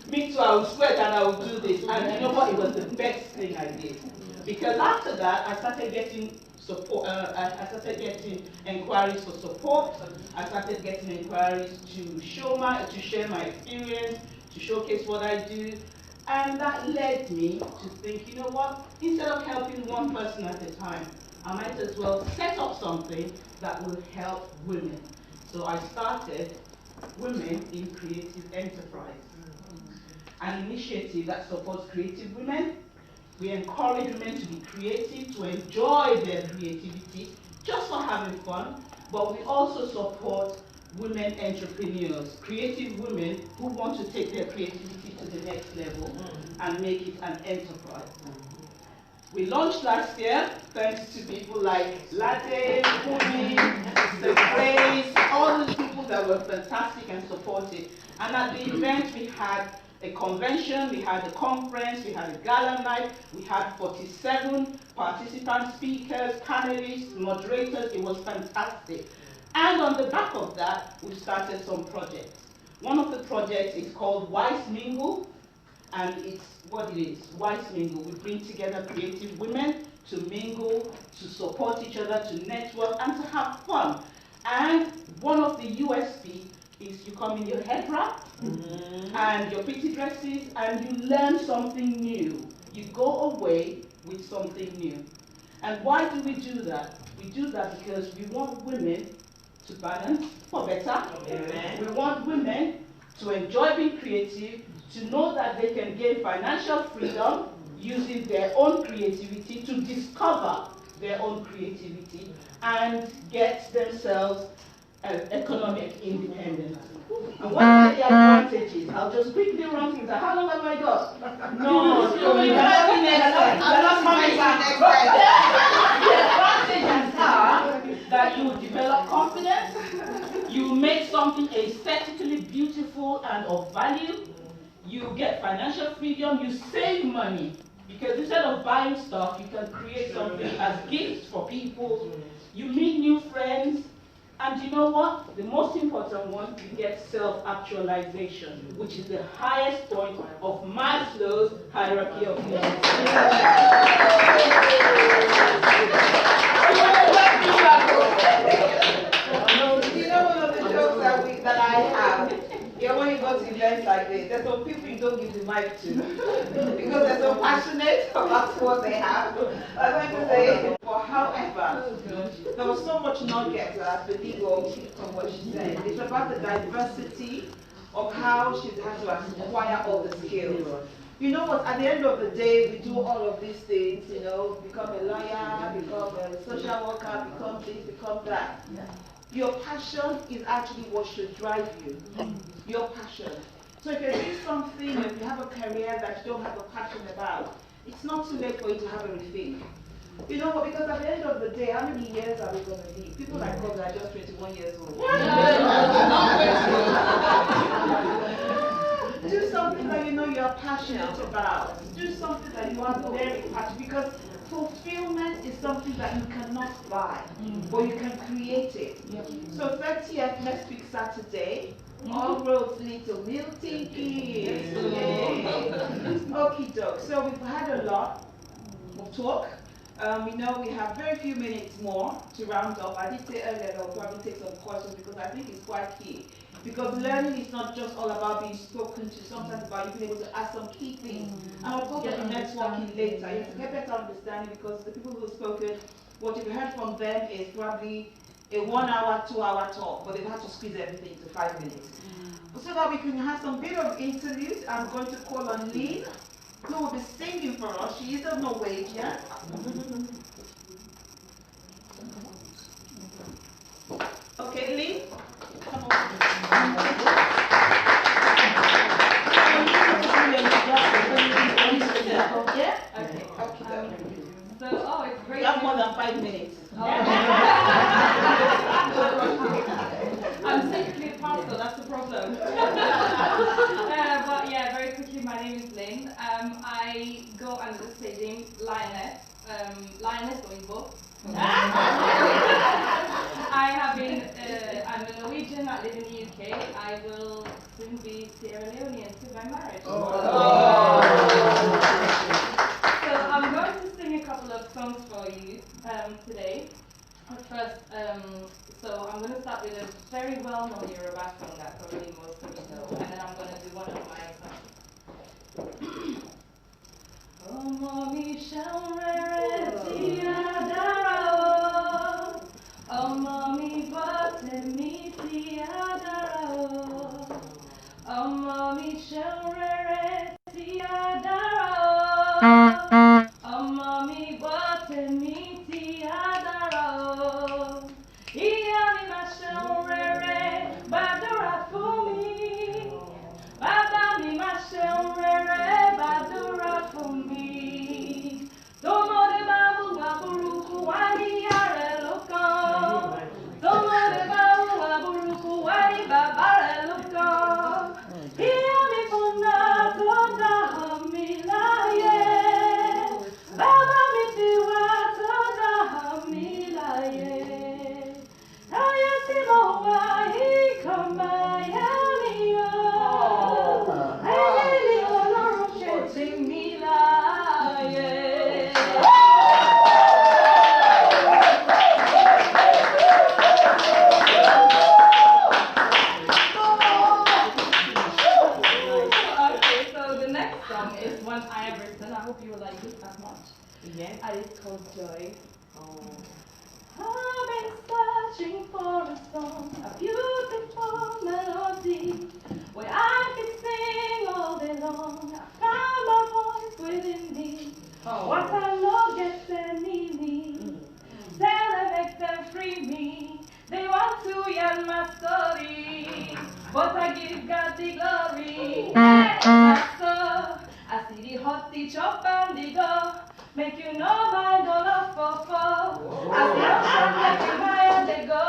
me too, I will sweat and I will do this. And you know what, it was the best thing I did. Because after that, I started getting support, I started getting inquiries for support, I started getting inquiries to share my experience, to showcase what I do. And that led me to think, you know what, instead of helping one person at a time, I might as well set up something that will help women. So I started Women in Creative Enterprise, an initiative that supports creative women. We encourage women to be creative, to enjoy their creativity, just for having fun, but we also support women entrepreneurs, creative women who want to take their creativity to the next level and make it an enterprise. We launched last year thanks to people like Latte, Kumi, the Grace, all the people that were fantastic and supportive. And at the event we had a convention, we had a conference, we had a gala night, we had 47 participant speakers, panelists, moderators. It was fantastic. And on the back of that, we started some projects. One of the projects is called Wise Mingle, and it's what it is, Wise Mingle. We bring together creative women to mingle, to support each other, to network, and to have fun. And one of the USP is you come in your head wrap and your pretty dresses, and you learn something new. You go away with something new. And why do we do that? We do that because we want women to balance for better. Amen. We want women to enjoy being creative, to know that they can gain financial freedom using their own creativity, to discover their own creativity and get themselves economic independence. And what are the advantages? I'll just quickly run through that. How long have I got? No, I'm not coming back. The advantages are that you develop confidence, you make something aesthetically beautiful and of value, you get financial freedom, you save money. Because instead of buying stuff, you can create something as gifts for people. You meet new friends. And you know what? The most important one, you get self-actualization, which is the highest point of Maslow's hierarchy of needs. You know, one of the jokes that I have, when you go to events like this, there's some people you don't give the mic to because they're so passionate about what they have. I'm going to say, but however, there was so much nuggets that I believe from what she said. It's about the diversity of how she's had to acquire all the skills. You know what, at the end of the day, we do all of these things, you know, become a lawyer, become a social worker, become this, become that. Your passion is actually what should drive you. Your passion. So if you're doing something, if you have a career that you don't have a passion about, it's not too late for you to have a rethink. You know what, because at the end of the day, how many years are we going to live? People like us are just 21 years old. Do something that you know you're passionate about. Do something that you are very passionate, because fulfillment is something that you cannot buy, but you can create it. So 30th next week Saturday, all roads lead to Milton Keynes. Okie doke. So we've had a lot of talk. We know we have very few minutes more to round up. I did say earlier that I'll probably take some questions because I think it's quite key. Because learning is not just all about being spoken to, sometimes about you being able to ask some key things. And I'll talk about networking later. You have to get better understanding because the people who have spoken, what you've heard from them is probably a 1 hour, 2 hour talk, but they've had to squeeze everything into 5 minutes. So that we can have some bit of interviews, I'm going to call on Lynn, who will be singing for us. She is of Norwegian. Okay, Lynn, come on. Yeah? Okay. So, it's great. You have more than 5 minutes. I'm secretly a pastor, that's the problem. But yeah, very quickly, my name is Lynn. I go under the stage name Lioness. Lioness or Igbo. I have been, I'm a Norwegian, I live in the UK. I will soon be Sierra Leonean to my marriage. So I'm going to sing a couple of songs for you today. But first, so I'm going to start with a very well-known Yoruba song that probably most of you know, and then I'm going to do one of my songs. Ọmọ mi ṣeun rere tí a dára o, ọmọ mi gbọ́ tèmi tí a dára o, ọmọ mi ṣeun rere tí a dára o, ọmọ mi gbọ́ tèmi tí a dára o, ìyá mi máa ṣeun rere gbàdúrà fún mi, bàbá mi máa ṣeun rere gbàdúrà fún mi. Tọ́mọdé bá hùwà burúkú wá ní ìyá rẹ̀ ló kàn. Tọ́mọdé bá hùwà burúkú wá ní bàbá rẹ̀ ló kàn. Ìyá mi fúnra tó dá mi láyé. Bàbá mi ti wá tó dá mi láyé. Ayé tí mo wá yìí kàn máa yá mi o. Ayé ni Ọlọ́run ṣe tì mí láyé. Okay, so the next song is one I have written. I hope you will like it as much. Yes. And it's called Joy. Oh. I've been searching for a song, a beautiful melody, where I can sing all day long. I found my voice within me. What I know gets them in me. Tell them, make them free me. They want to hear my story, but I give God the glory. So I see the hot, the chop, and the go. Make you know my dollar for four. I see the my and they go.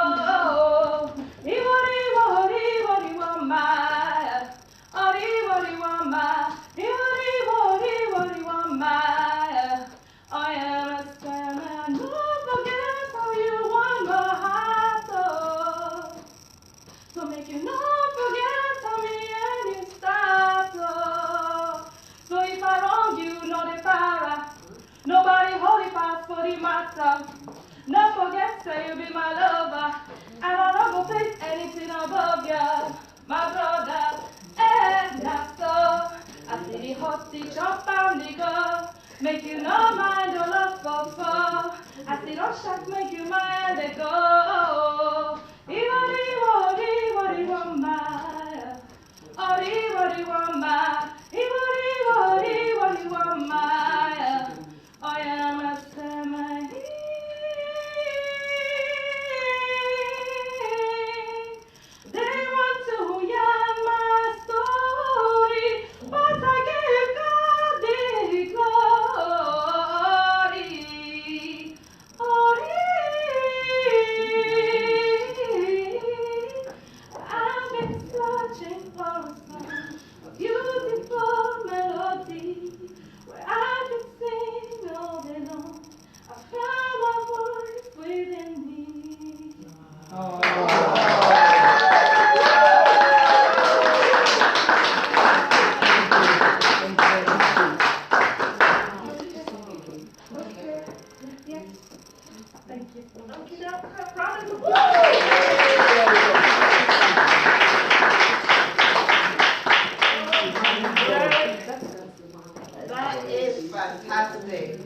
I am a stem and don't forget how you won my heart. Oh. So make you not forget how me and you start. Oh. So if I wrong you, no the para. Nobody hold it fast for the matter. No forget, say you be my lover. And I don't go place anything above you, my brother. And that's so. I see the hot, the chop, and the go. Make you no mind your love for four. I see don't shock, make you mind they go. I am a semi. They want to hear my story, but I give God the glory. I've been searching for a song, a beautiful Okay, now, round of applause. That is fantastic.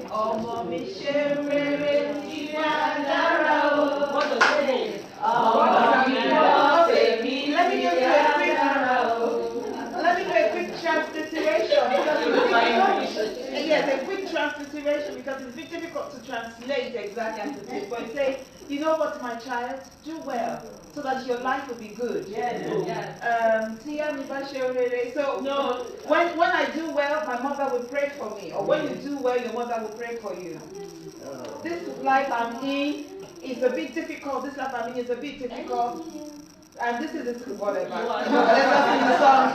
Ọmọ mi ṣe rere tí a dára o. What does it mean? Ọmọ mi lọ tèmi tí a dára o. Let me do a quick transliteration. Yes, a quick transliteration because it's a bit difficult to translate exactly as it is. But it says, you know what, my child, do well so that your life will be good. So No. when I do well, my mother will pray for me. Or when you do well, your mother will pray for you. This life I'm in is a bit difficult. This life I'm in is a bit difficult. And this is the whatever. Let us sing the song.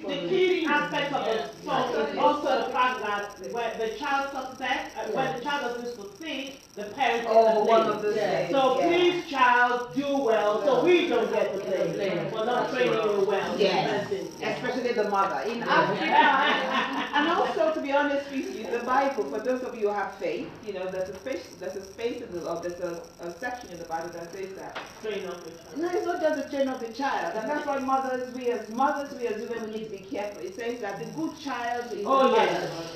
The key aspect of the song is also the fact that when the child's success, when the child doesn't succeed, the parents get the blame. So please, child, do well, so we don't get the blame for not training you well. Yes, especially the mother. In Africa, and also to be honest with you, the Bible, for those of you who have faith, you know, there's a space in the, or there's a section in the Bible that says that. Train up the child. No, it's not just the train of the child, and that's why we as women, we need to be careful. It says that the good child is the mother,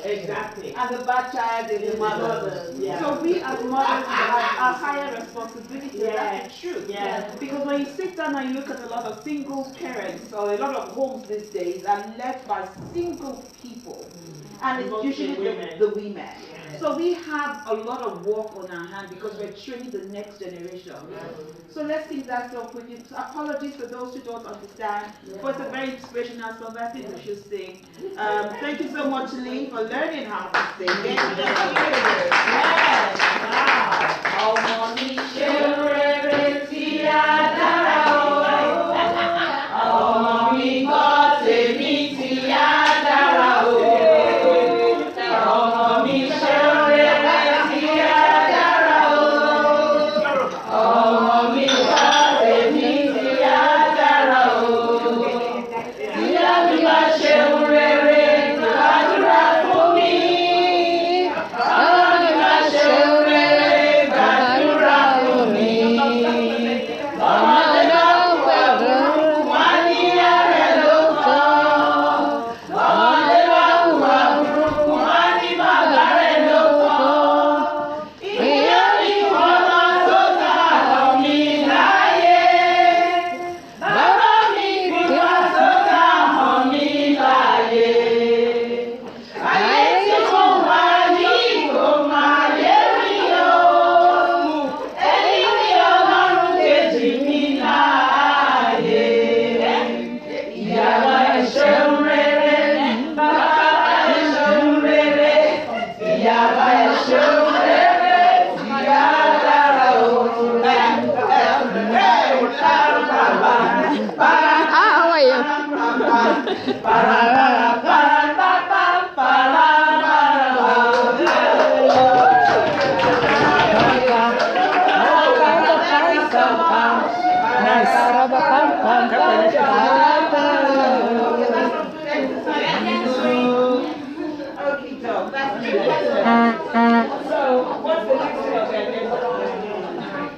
exactly. and the bad child is the mother. Yeah. So we as mothers have a higher responsibility. That's the truth. Yeah. Because when you sit down and you look at a lot of single parents, or a lot of homes these days are led by single people, and it's usually the women. So we have a lot of work on our hand because we're training the next generation. So let's sing that song quickly. Apologies for those who don't understand, but it's a very inspirational song. I think we should sing. Thank you so much, Lee, for learning how to sing. Yes.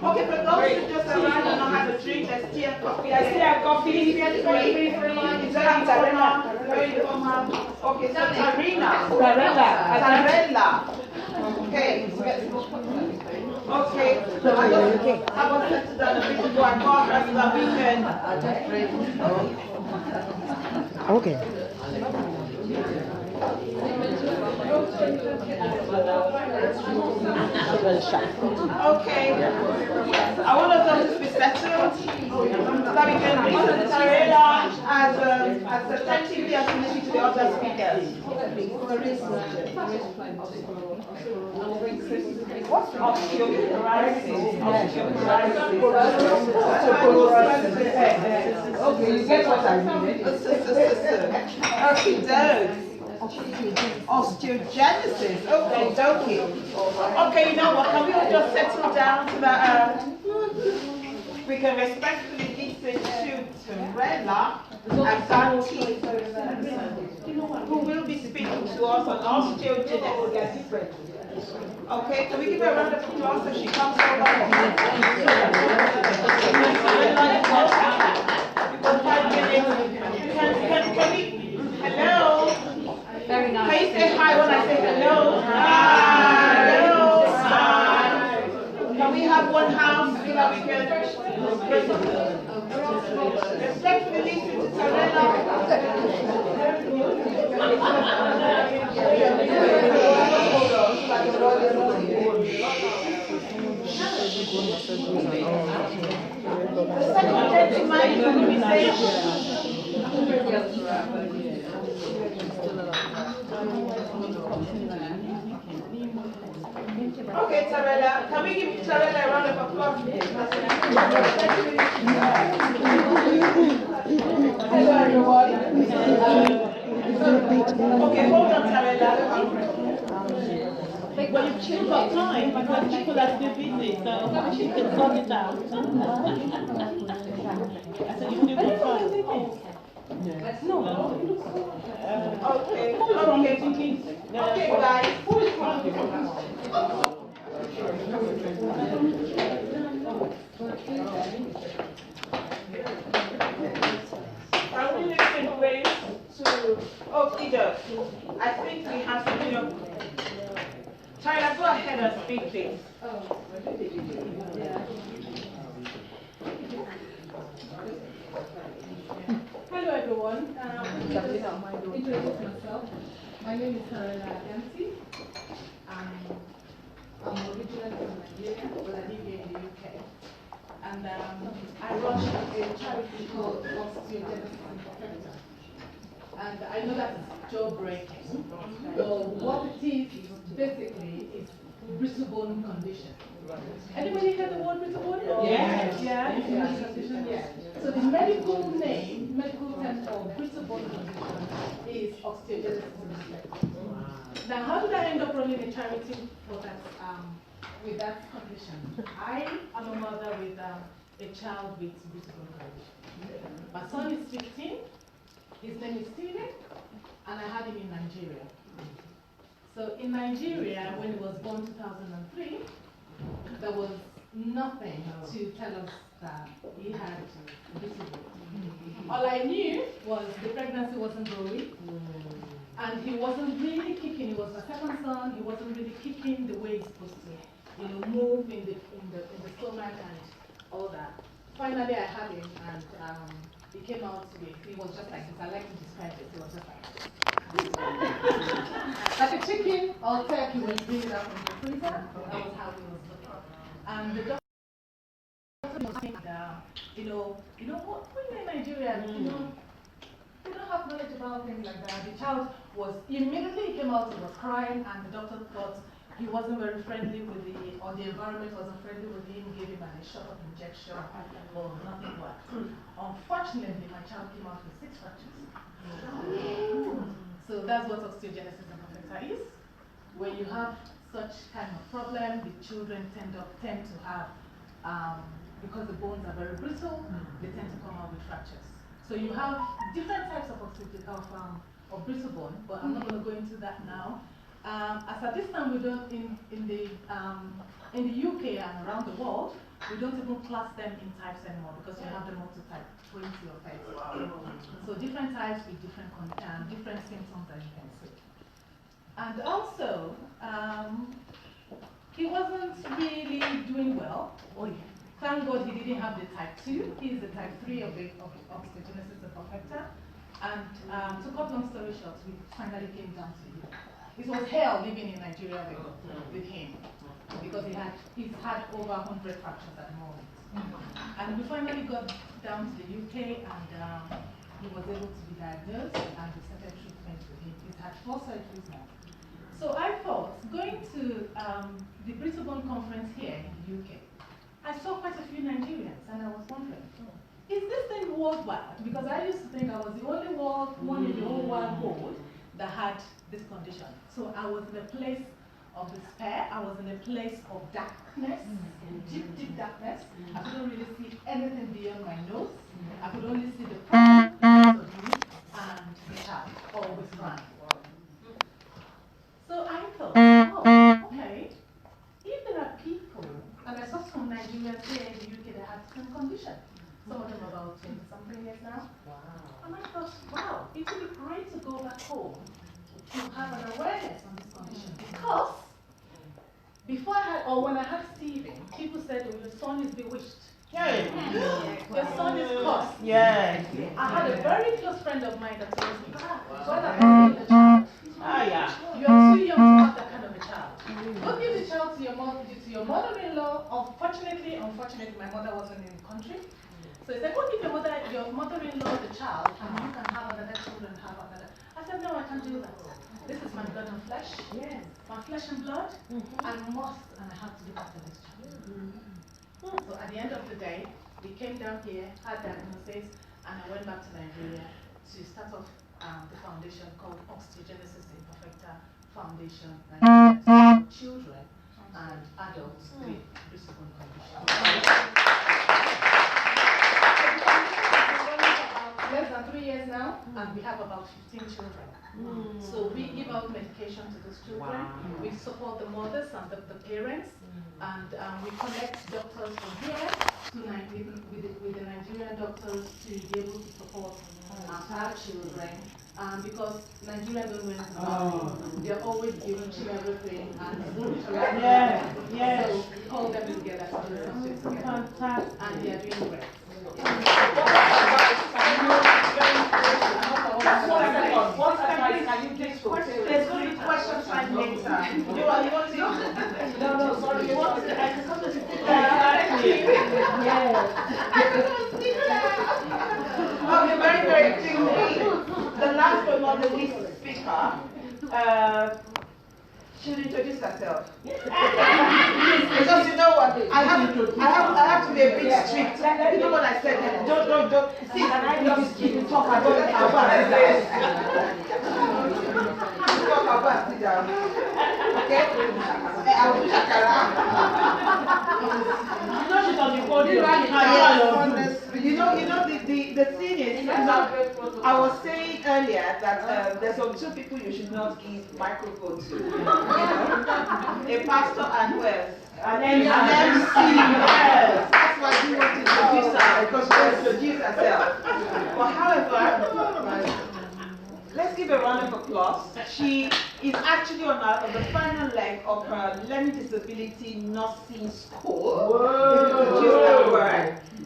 Okay, for those who just arrived and don't have a drink, there's tea and coffee. There's tea and coffee. It's very informal. It's very informal. Very informal. Okay, so Tarina. Tarella. Okay. Okay. So I was settled down a bit ago and called her so that we can. Okay. Okay. I want us all to be settled so that we can listen to Tarella as attentively as we listen to the other speakers. What's osteoporosis? Okay, you get what I mean. Okay, does. Osteogenesis. Okay, okay, you know what? Can we all just settle down so that we can respectfully listen to Tarella and Santi, who will be speaking to course on osteogenesis. They are different. Okay, can we give her a round of applause so she comes forward? Can we, hello? Very nice. Can you say hi when I say hello? Hi. Hello. Hi. Can we have one house fill up together? Respectfully listen to the second gentleman is going to Okay, Tarella, can we give Tarella a round of applause? Hello, everyone. Okay, hold on, Tarella. Well, you've got time because people are still busy, so she can sort it out. I said you've still got time. Okay, guys. Can we listen, please, to... Oh, Peter, I think we have to do... Tyler, go ahead and speak, please. Hello everyone. Introduce myself. My name is Tarella Adansi. I'm originally from Nigeria, but I live here in the UK. And I run a charity called Osteogenesis Imperfecta. And I know that's jaw-breaking. So what it is basically is brittle bone condition. Anybody heard the word brittle bone? Yes. Yeah. So the medical name, medical term for brittle bone condition is osteogenesis imperfecta. Now, how did I end up running a charity for that with that condition? I am a mother with a child with brittle bone condition. My son is 15. His name is Steven, and I had him in Nigeria. So in Nigeria, when he was born 2003, there was nothing to tell us that he had brittle bone. All I knew was the pregnancy wasn't growing, and he wasn't really kicking. He was my second son. He wasn't really kicking the way he's supposed to, move in the stomach and all that. Finally, I had him, and he came out with. He was just like this. I like to describe it. He was just like this. Like a chicken or turkey when you bring it out from the freezer. That was how he was looking. And the doctor was saying, what when you're in Nigeria, they don't have knowledge about things like that. The child was immediately came out and was crying, and the doctor thought he wasn't very friendly with or the environment wasn't friendly with him, gave him a shot of injection, or nothing worked. Unfortunately, my child came out with 6 fractures. So that's what osteogenesis imperfecta is. When you have such kind of problem, the children tend to have, because the bones are very brittle, they tend to come out with fractures. So you have different types of brittle bone, but I'm not going to go into that now. As at this time, we don't in the UK and around the world, we don't even class them in types anymore because you have them up to type 20 or 30. So different types with different symptoms that you can see. And also, he wasn't really doing well. Thank God he didn't have the type 2. He's the type 3 of osteogenesis imperfecta. And to cut long story short, we finally came down to him. It was hell living in Nigeria with him because he's had over 100 fractures at the moment. And we finally got down to the UK, and he was able to be diagnosed, and we started treatment with him. He's had 4 surgeries now. So I thought, going to the Brittle Bone Conference here in the UK, I saw quite a few Nigerians, and I was wondering, is this thing worldwide? Because I used to think I was the only one in the whole world that had this condition. So I was in a place of despair. I was in a place of darkness, deep, deep darkness. I couldn't really see anything beyond my nose. I could only see the person of me and the child always crying. have an awareness on this condition because before I had, or when I had Stephen, people said, oh, your son is bewitched. Your son is cursed. Yes. I had a very close friend of mine that told me, what about the child? You are too young to have that kind of a child. Go give the child to your mother-in-law. Unfortunately, my mother wasn't in the country. So he said, go give your mother-in-law the child, and you can have another children, have another. I said, no, I can't do that. This is my blood and flesh. Yes. My flesh and blood. I must, and I have to look after this child. So at the end of the day, we came down here, had diagnosis, and I went back to Nigeria to start off the foundation called Osteogenesis Imperfecta Foundation, Nigeria, for children and adults with physical conditions. Less than 3 years now, and we have about 15 children. So we give out medication to those children. We support the mothers and the parents, and we connect doctors from here to with the Nigerian doctors to be able to support our children. Because Nigerians don't know anything about it. They're always giving to everything and so we call them together to do something together. And they are doing great. What advice can you give to There's going to be question time later. You want to? No, sorry. You want to? I can come to sit Okay, very, very quickly. The last but not the least speaker, she'll introduce herself. Because you know what? I have to be a bit strict. You know what I said? Don't. See, can I just talk about talk about sit down. Okay? I'll do You know she's on the podium. You know the thing is, I was saying earlier that there's some two people you should not give microphone to. A pastor and who else? An MC. Yes. That's why you want to introduce her, because she introduced herself. But however, let's give a round of applause. She is actually on the final leg of her learning disability nursing school. Whoa.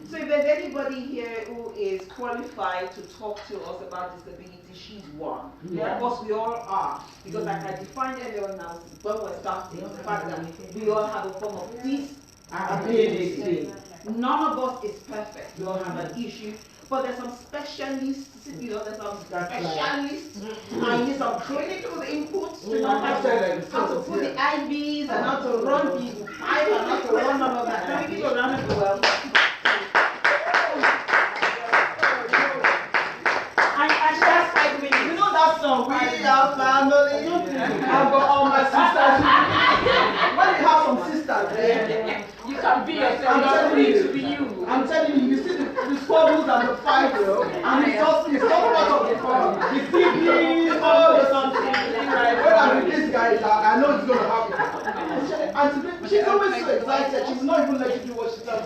So if there's anybody here who is qualified to talk to us about disability, she's one. Yeah. Of course, we all are. Because like I defined earlier now, when we're starting, the fact that we all have a form of disability. None of us is perfect. We all have an issue. But there's some specialists, there's some specialists, and you need some clinical inputs to know how to put the IVs and how to run the pipe and how to run all of that. Can we give a round of applause? And she has 5 minutes. You know that song, We Are Family? I've got all my sisters. When you have some sisters there, you can be yourself. I'm free to be you. I'm telling you, you see the squabbles and the fights, and it's just part of the fun. The siblings, all the something. When I'm with this guy, I know it's going to happen. And today, she's always so excited. She will not even let you do what she does.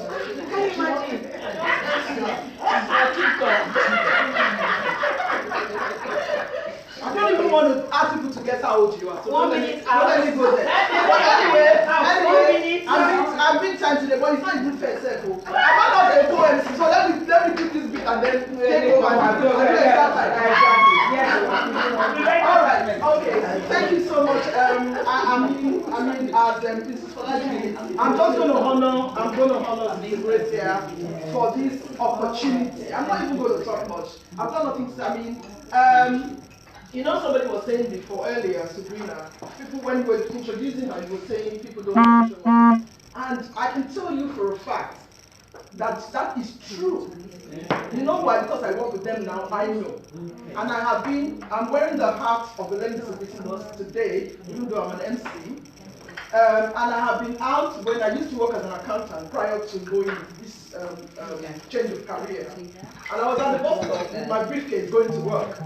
Can you imagine? I don't even want to ask people to guess how old you are. So 1 minute. Let me go there. But anyway, I've been time today, but it's not even fair circle. I'm not a co-MC, so let me do this bit and then take over and do it. All right. Okay. Thank you so much. I'm just going to honor the grace here for this opportunity. I'm not even going to talk much. I've got nothing to say. You know, somebody was saying before earlier, Sabrina, people, when you were introducing her, you were saying people don't know. And I can tell you for a fact that that is true. You know why? Because I work with them now, I know. And I'm wearing the hat of the learning disability nurse today, even though I'm an MC. And I have been out when I used to work as an accountant prior to going into this change of career. And I was at the bus stop with my briefcase going to work.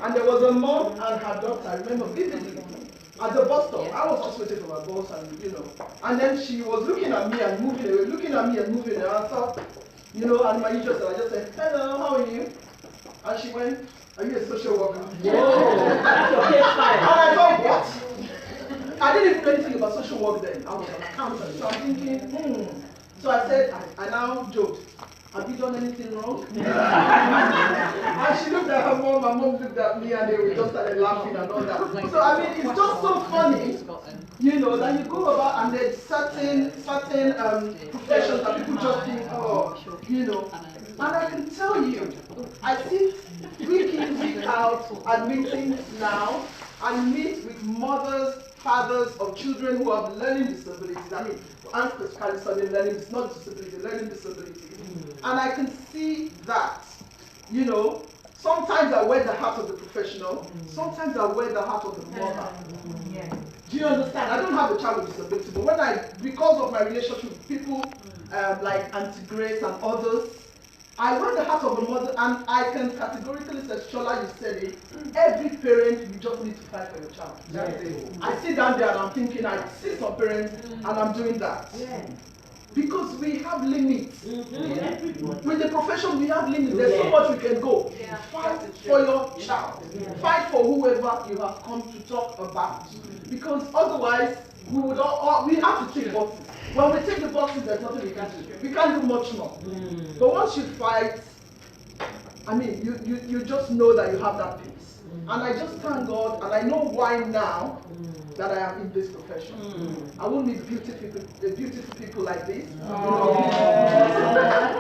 And there was a mom and her daughter, I remember vividly, at the bus stop. I was also waiting for my boss, and and then she was looking at me and moving away, and I thought, and my usual self, I just said, hello, how are you? And she went, are you a social worker? Whoa, that's your case file. And I thought, was social work then. I was an accountant. So I'm thinking, So I said, I now joked, have you done anything wrong? And she looked at her mom, my mom looked at me, and they were just started laughing and all that. So I mean, it's just so funny, you know, that you go about and there's certain professions that people just think, oh, you know. And I can tell you, I sit week in, week out at meetings now, and meet with mothers, fathers of children who have learning disabilities. I mean, I'm specifically studying learning, it's not disability, learning disability. And I can see that, you know, sometimes I wear the hat of the professional, sometimes I wear the hat of the mother. Do you understand? I don't have a child with disability, but when because of my relationship with people like Auntie Grace and others, I wear the hat of the mother, and I can categorically say, Shola, you said it, every parent, you just need to fight for your child. I sit down there and I'm thinking, I see some parents and I'm doing that. Because we have limits. With the profession, we have limits. There's so much we can go. Fight for your child. Fight for whoever you have come to talk about. Because otherwise, we have to tick boxes. When we tick the boxes, there's nothing we can do. We can't do much more. But once you fight, I mean, you just know that you have that peace. And I just thank God, and I know why now that I am in this profession. I won't meet beautiful people like this. Sometimes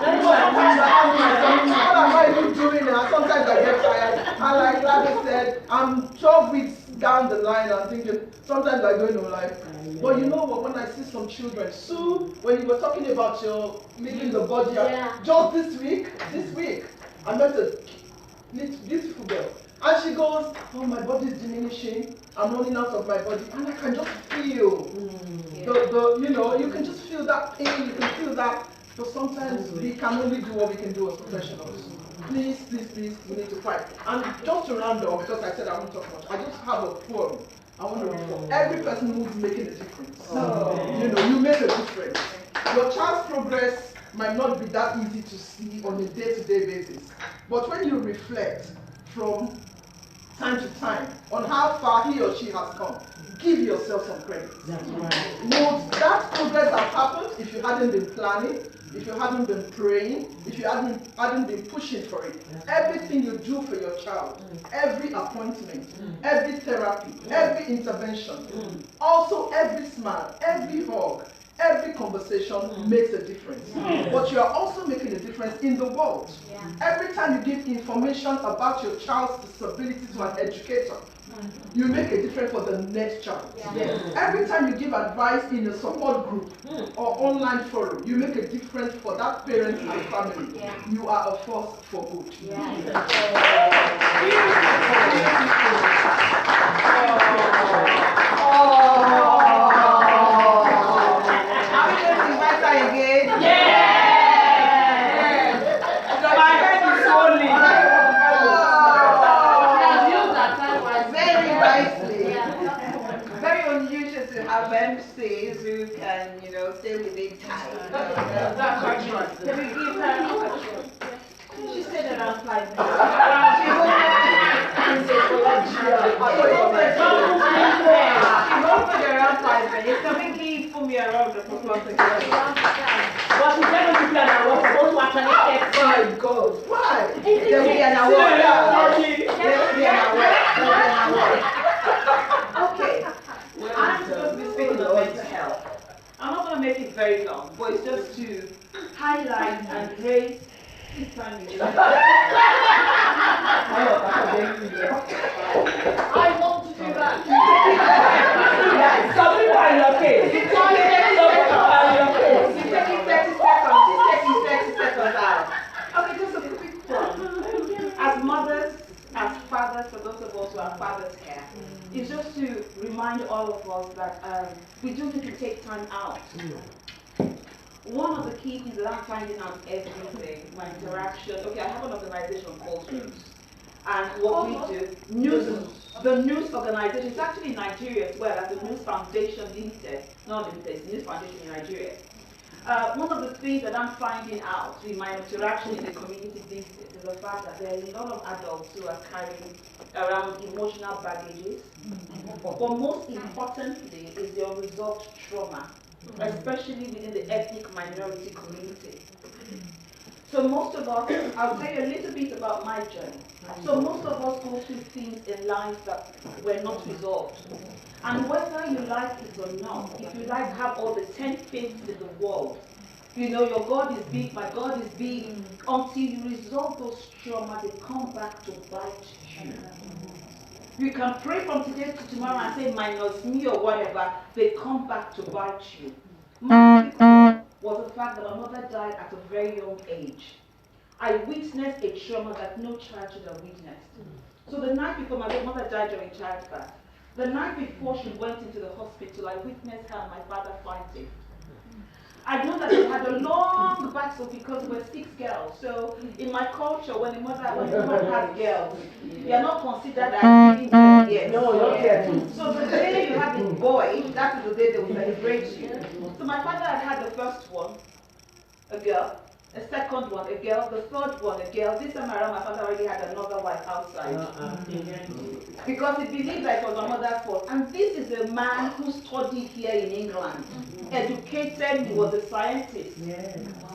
I ask myself, what am I even doing now? Sometimes I get tired. And like Gladys said, I'm 12 weeks down the line, I'm thinking, sometimes I don't know, like, but you know what, when I see some children, Sue, when you were talking about your leaving the body, just this week, I met a beautiful girl. And she goes, oh, my body is diminishing, I'm running out of my body. And I can just feel, you know, you can just feel that pain, you can feel that. But sometimes we can only do what we can do as professionals. Please, please, please, we need to fight. And just to round off, because I said I won't talk much, I just have a poem I want to read for every person who's making a difference. You know, you make a difference. Your child's progress might not be that easy to see on a day-to-day basis. But when you reflect from time to time on how far he or she has come, give yourself some credit. That's right. Would that progress have happened if you hadn't been planning, if you hadn't been praying, if you hadn't been pushing for it? Everything you do for your child, every appointment, every therapy, every intervention, also every smile, every hug, every conversation makes a difference. But you are also making a difference in the world. Every time you give information about your child's disability to an educator, you make a difference for the next child. Every time you give advice in a support group or online forum, you make a difference for that parent and family. You are a force for good. MCs who can, you know, stay within time. Can we give her? She stayed around 5 minutes. She won't put around 5 minutes. Can we give me around the performance again? But we tell people that we're supposed to actually get. My God, why? There will be an award. There will be an award. Okay. I'm supposed to be speaking of mental health. I'm not going to make it very long, but it's just to highlight and raise. I want to do that. Some people are in your case. Some people are in your case. You're taking 30 seconds. She's taking 30 seconds out. Okay, just a quick one. As mothers, as fathers, for those of us who are fathers here, it's just to remind all of us that we do need to take time out. One of the key things that I'm finding out everything, my interaction, okay, I have an organization called News. And what we do, the News organization is actually in Nigeria as well, as the News Foundation Limited, not Limited, it's the News Foundation in Nigeria. One of the things that I'm finding out in my interaction in the community these days is the fact that there are a lot of adults who are carrying around emotional baggages. But most importantly is the unresolved trauma, especially within the ethnic minority community. So most of us, I'll tell you a little bit about my journey. So most of us go through things in life that were not resolved. And whether you like it or not, if you like have all the 10 things in the world, you know, your God is big, my God is big, until you resolve those trauma, they come back to bite you. You can pray from today to tomorrow and say minus me or whatever, they come back to bite you. My was the fact that my mother died at a very young age. I witnessed a trauma that no child should have witnessed. So the night before my mother died during childbirth, the night before she went into the hospital, I witnessed her and my father fighting. I know that they had a long battle because we were 6 girls. So in my culture, when a mother has girls, they are not considered as giving birth yet. No, not yet. So the day you have a boy, that is the day they will celebrate you. So my father had the first one, a girl. The second one, a girl. The third one, a girl. This time around, my father already had another wife outside. Because he believed that it was my mother's fault. And this is a man who studied here in England. Educated, he was a scientist.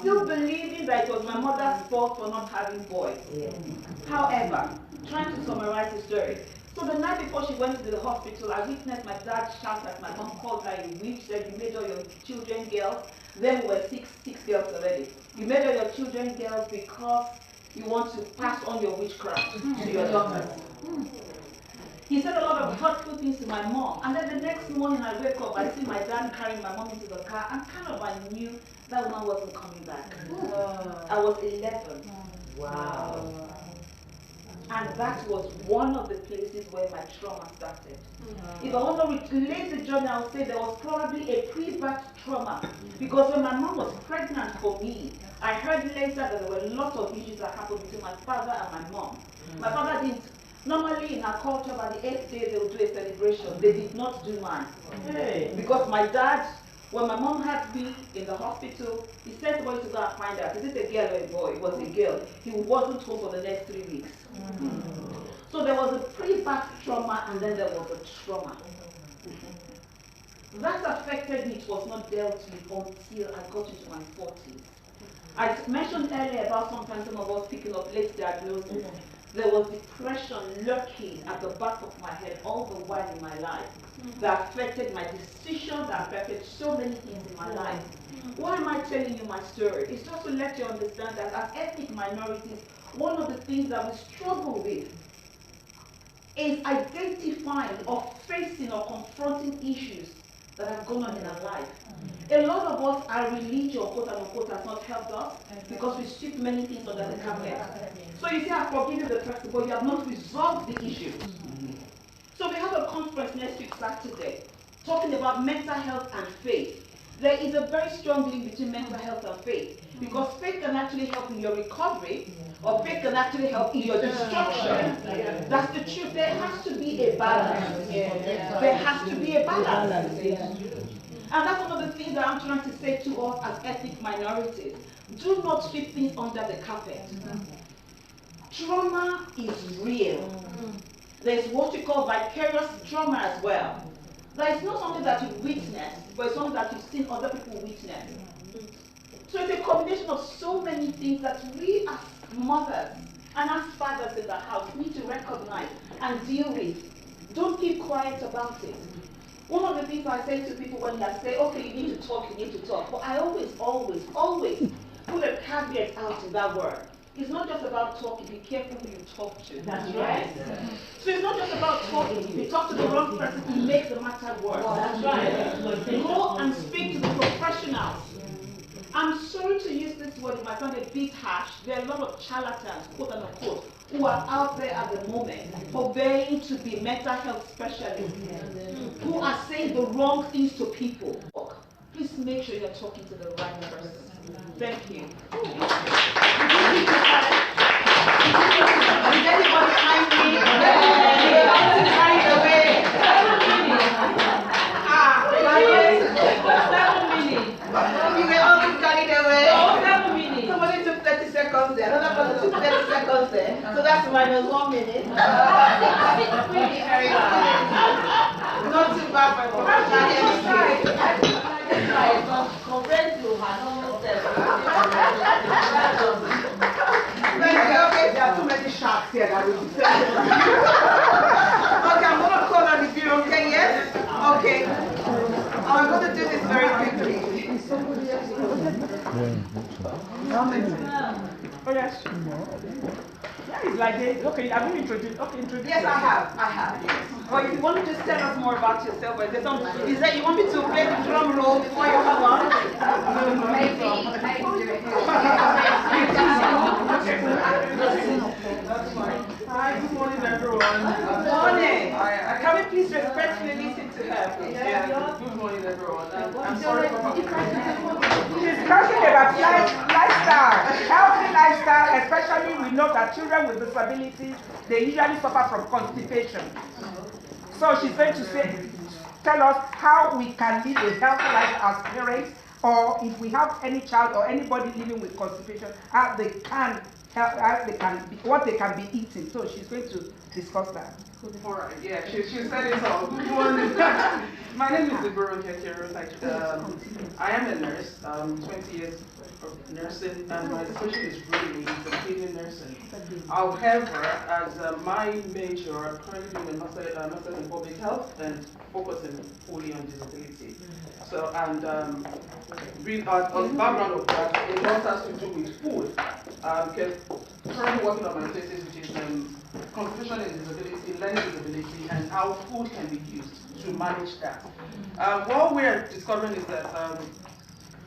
Still believing that it was my mother's fault for not having boys. However, trying to summarize the story. So the night before she went to the hospital, I witnessed my dad shout at my mom, called her a witch, said, you made all your children girls. Then we were six girls already. You made all your children girls because you want to pass on your witchcraft to your daughters. He said a lot of hurtful things to my mom. And then the next morning I wake up, I see my dad carrying my mom into the car, and I knew that woman wasn't coming back. I was 11. Wow. And that was one of the places where my trauma started. If I want to relate the journey, I would say there was probably a pre-birth trauma. Because when my mom was pregnant for me, I heard later that there were lots of issues that happened between my father and my mom. My father didn't. Normally in our culture, by the 8th day, they would do a celebration. They did not do mine. Because my dad, when my mom had me in the hospital, he sent somebody to go and find out, is it a girl or a boy? It was a girl. He wasn't home for the next 3 weeks. So there was a pre-birth trauma, and then there was a trauma. That affected me. It was not dealt with until I got into my 40s. I mentioned earlier about sometimes some of us picking up late diagnosis. There was depression lurking at the back of my head all the while in my life that affected my decisions, that affected so many things in my life. Why am I telling you my story? It's just to let you understand that as ethnic minorities, one of the things that we struggle with is identifying or facing or confronting issues that have gone on in our life. A lot of us, our religion, quote unquote, has not helped us because we sweep many things under the carpet. So you say, I've forgiven the person, but you have not resolved the issue. So we have a conference next week, Saturday, talking about mental health and faith. There is a very strong link between mental health and faith, because faith can actually help in your recovery, or faith can actually help in your destruction. That's the truth. There has to be a balance. There has to be a balance. And that's one of the things that I'm trying to say to us as ethnic minorities. Do not sweep things under the carpet. Trauma is real. There's what you call vicarious trauma as well. That is not something that you witness, but it's something that you've seen other people witness. So it's a combination of so many things that we as mothers and as fathers in the house need to recognize and deal with. Don't keep quiet about it. One of the things I say to people when they say, okay, you need to talk, but I always put a caveat out in that word. It's not just about talking, be careful who you talk to. That's right. So it's not just about talking. If you talk to the wrong person, it makes the matter worse. That's right. Go and speak to the professionals. I'm sorry to use this word, it might sound a bit harsh. There are a lot of charlatans, quote unquote, who are out there at the moment purveying to be mental health specialists, who are saying the wrong things to people. Please make sure you're talking to the right person. Thank you. Is anybody angry? Away. 7 minutes. You were always I will be saying. Okay, I'm going to call on the bureau. Okay, yes? Okay. I'm going to do this very quickly. Oh, yes. Yeah, it's like they, okay, have you introduced? Okay, introduce. Yes, I have. Yes. But if you want to just tell us more about yourself, is that you want me to play the drum roll before you come on? Maybe do it. That's fine. Hi, good morning, everyone. Good morning. Can we please respectfully listen to her, please? Yeah. Good morning, everyone. I'm sorry for coming. She's talking about lifestyle, healthy lifestyle, especially we know that children with disabilities, they usually suffer from constipation. So she's going to tell us how we can live a healthy life as parents, or if we have any child or anybody living with constipation, how they can what they can be eating. So she's going to discuss that. All right, yeah, she said it all. Good morning. My name is Deborah Kekero. I am a nurse, 20 years of nursing, and my specialty is really kidney nursing. However, as my major, I'm currently doing a master's in public health and focusing fully on disability. So, and on the background of that, it also has to do with food. Because currently working on my thesis, which is constitutional disability, learning disability, and how food can be used to manage that. What we're discovering is that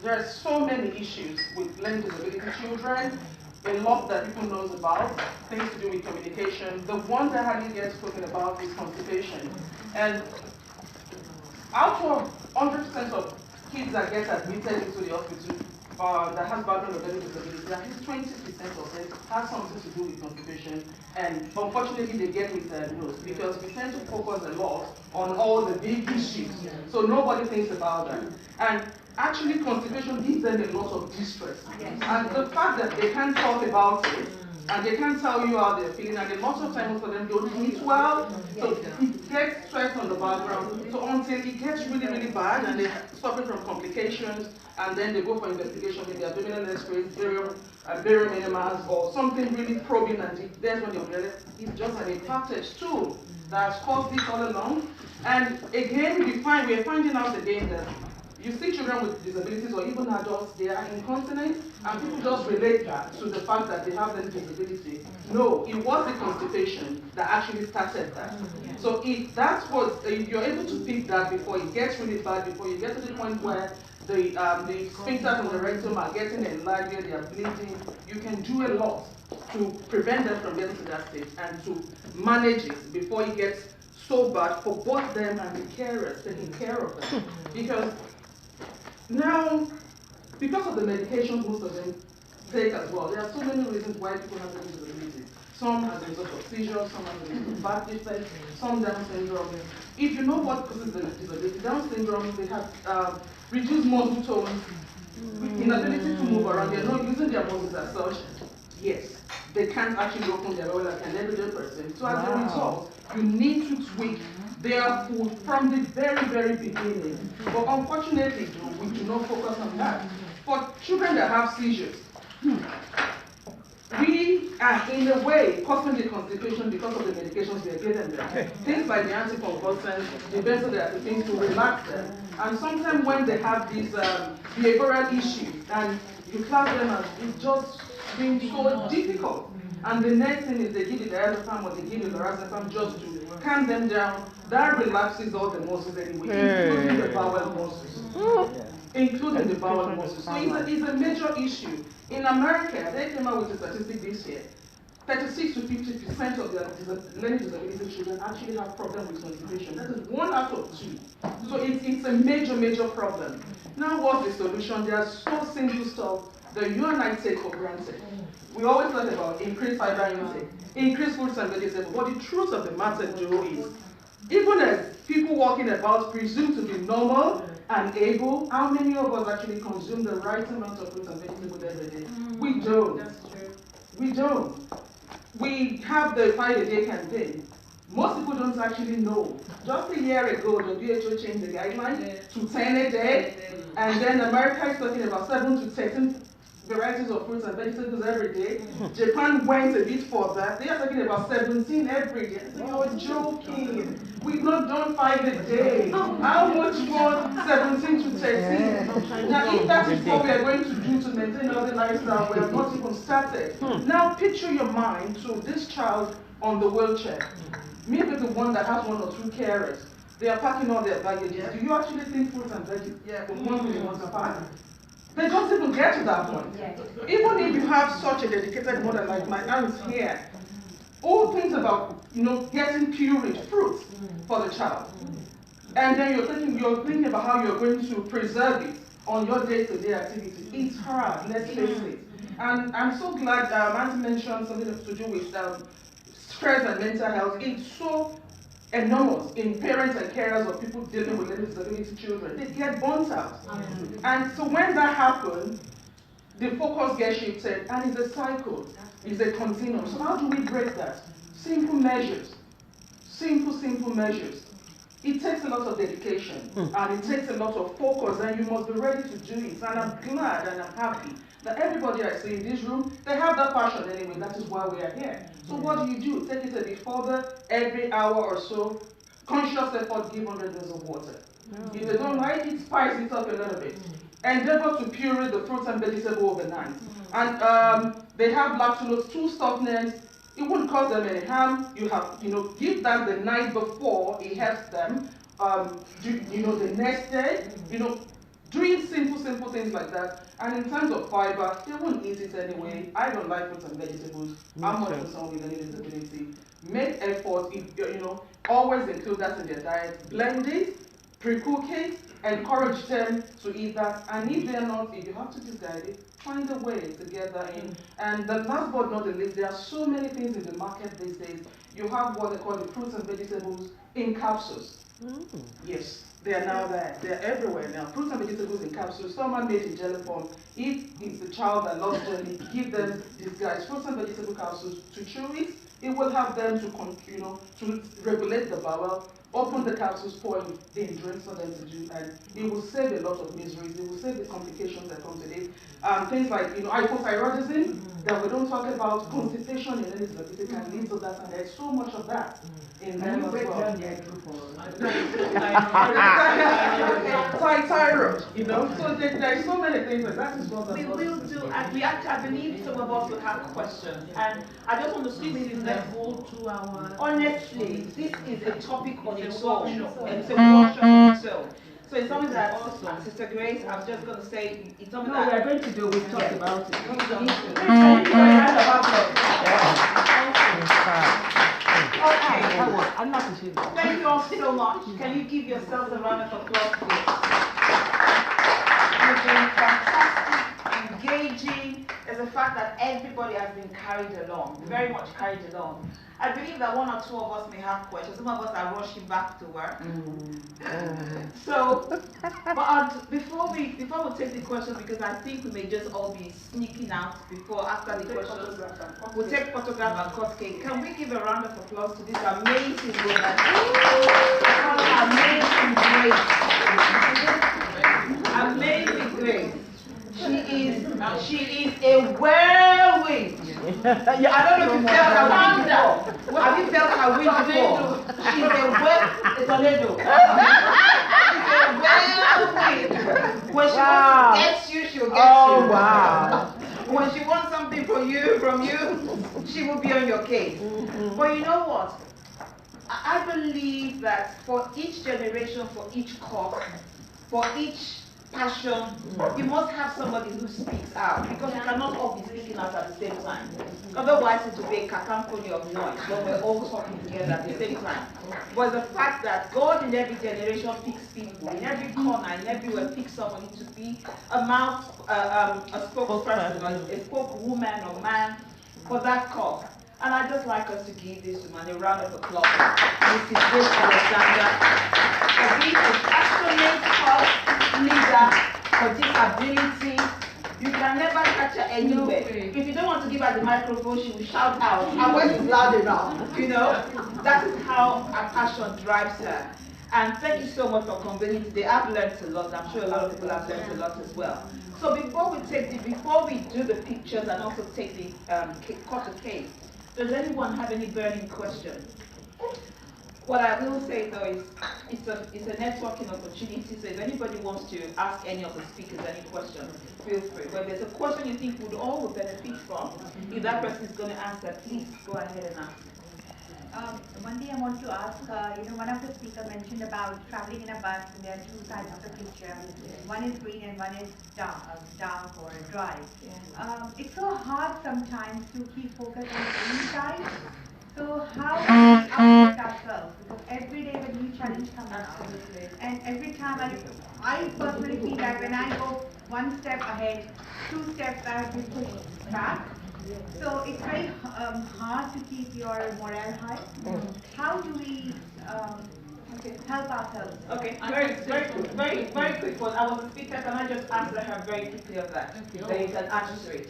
there are so many issues with learning disability children, a lot that people know about, things to do with communication. The one that hardly gets spoken about is constipation. And out of 100% of kids that get admitted into the hospital that has background of learning disability, at least 20% of them has something to do with constipation, and unfortunately they get misdiagnosed because we tend to focus a lot on all the big issues, so nobody thinks about them. And actually constipation gives them a lot of distress, and the fact that they can't talk about it, and they can't tell you how they're feeling, and a lot of times for them don't eat well, so it gets stressed on the background, so until it gets really, really bad, and they're suffering from complications, and then they go for investigation, maybe abdominal x-rays, barium minimas, or something really probing, and there's when you're realized it's just an impacted stool that's caused this all along. And again, we're finding out again that you see children with disabilities or even adults, they are incontinent, and people just relate that to the fact that they have that disability. No, it was the constipation that actually started that. So if that's what, if you're able to pick that before it gets really bad, before you get to the point where the sphincters on the rectum are getting enlarged, they are bleeding, you can do a lot to prevent them from getting to that stage and to manage it before it gets so bad for both them and the carers taking care of them. Because now, because of the medications most of them take as well, there are so many reasons why people have disabilities. Some as a result of seizures, some as a result of back defects, some Down syndrome. If you know what causes the disability, Down syndrome, they have reduced muscle tone, inability to move around, they're not using their muscles as such. Yes, they can't actually open their oil like an everyday person. So as a result, you need to tweak their food from the very, very beginning. But unfortunately, we do not focus on that. For children that have seizures, we are in a way causing the constipation because of the medications we are giving them. Things like the anticonvulsants, the benzodiazepines to relax them. And sometimes when they have these behavioral issues and you class them as it's just being so difficult. And the next thing is they give you the diazepam or they give you the lorazepam just to calm them down. That relaxes all the muscles anyway, including the bowel muscles. Including the bowel muscles. So it's a major issue. In America, they came out with a statistic this year. 36 to 50% of their learning disability children actually have problems with constipation. That is 1 out of 2. So it's a major, major problem. Now what's the solution? There are so simple stuff that you and I take for granted. We always talk about increased fiber intake, increased fruits and vegetables. But the truth of the matter though is, even as people walking about presume to be normal and able, how many of us actually consume the right amount of fruits and vegetables every day? We don't. That's true. We don't. We have the 5-a-day campaign. Most people don't actually know. Just a year ago, the WHO changed the guidelines to 10 a day, and then America is talking about 7 to 13 varieties of fruits and vegetables every day. Japan went a bit further. They are talking about 17 every day. So you're joking. We've not done 5 a day. How much more 17 to 13? Now, if that is what we are going to do to maintain healthy lifestyle, we have not even started. Now, picture your mind to this child on the wheelchair. Maybe the one that has 1 or 2 carers. They are packing all their baggages. Do you actually think fruits and veggies? Yeah, but one really wants to pack. They don't even get to that point. Even if you have such a dedicated mother like my aunt here, all things about getting pureed fruits for the child, and then you're thinking about how you're going to preserve it on your day-to-day activity. It's hard. Let's face it. And I'm so glad Auntie mentioned something to do with stress and mental health. It's so enormous in parents and carers of people dealing with learning disability children. They get burnt out. And so when that happens, the focus gets shifted, and it's a cycle, it's a continuum. So how do we break that? Simple measures. Simple measures. It takes a lot of dedication, and it takes a lot of focus, and you must be ready to do it. And I'm glad and I'm happy that everybody I see in this room, they have that passion anyway. That is why we are here. So what do? Take it a bit further. Every hour or so, conscious effort, give 100 ml of water. If they don't like it, spice it up a little bit. Endeavor to puree the fruits and vegetables overnight. And they have lactulose, 2 softeners. It wouldn't cause them any harm. You have, give them the night before. It helps them. The next day, doing simple things like that. And in terms of fiber, they won't eat it anyway. I don't like fruits and vegetables. I'm not concerned with any disability. Make effort, always include that in their diet. Blend it, pre-cook it, encourage them to eat that. And if they're not, if you have to disguise it, find a way to get that in. And the last but not the least, there are so many things in the market these days. You have what they call the fruits and vegetables in capsules. Yes. They are now there. They are everywhere now. Fruits and vegetables in capsules. Some are made in jelly form. If it's the child that loves jelly, give them these guys fruits and vegetable capsules to chew it. It will help them to regulate the bowel. Open the capsules, pour in drinks for them to do, and it will save a lot of miseries. It will save the complications that come with it. Things like hypothyroidism that we don't talk about, constipation in any disability can lead to that, and there's so much of that in them as well. Thyroid, So there's so many things, and that is what we will do. I believe some of us will have questions, and I just want to speak to that whole 2 hours. Honestly, this is a topic on its own. It's a workshop on its own. So it's something that, Sister Grace, I'm just going to say, it's something that we're going to do. We've talked about it. Okay. Thank you all so much. Can you give yourselves a round of applause, please? You've been fantastic, engaging. There's a fact that everybody has been carried along, very much carried along. I believe that 1 or 2 of us may have questions. Some of us are rushing back to work. So, but before we take the questions, because I think we may just all be sneaking out after the questions. We'll take photograph and cut cake. Can we give a round of applause to this amazing woman? Amazing Grace. She is a whirlwind. I don't know if you felt her wind before. Have you felt her wind before? She's a tornado. She's a whirlwind. When she wants to get you, she'll get you. Wow. When she wants something from you, she will be on your case. But you know what? I believe that for each generation, for each cause, for each passion, you must have somebody who speaks out, because you cannot all be speaking out at the same time. Otherwise it will be a cacophony of noise when we're all talking together at the same time. But the fact that God in every generation picks people, in every corner, in everywhere picks somebody to be a mouth, a spokesperson, a spokeswoman or man for that cause. And I'd just like us to give this woman a round of applause. Mrs. Grace Alexander, for being a passionate cause leader for disability. You can never catch her anywhere. If you don't want to give her the microphone, she will shout out. Her voice is loud enough. That is how her passion drives her. And thank you so much for convening today. I've learned a lot. I'm sure a lot of people have learned a lot as well. So before we do the pictures and also take the cut the cake, does anyone have any burning questions? What I will say though is it's a networking opportunity. So if anybody wants to ask any of the speakers any question, feel free. But there's a question you think would all would benefit from, if that person is going to answer, please go ahead and ask. One thing I want to ask, one of the speakers mentioned about traveling in a bus, and there are two sides of the picture. One is green and one is dark or dry. It's so hard sometimes to keep focus on the green side. So how do we uplift ourselves? Because every day a new challenge comes up. And every time I personally feel that when I go one step ahead, 2 steps I have been pushed back. So it's very hard to keep your morale high. How do we help ourselves? Okay, very quick one. I was a speaker, can I just answer her very quickly of that? Then you can answer it.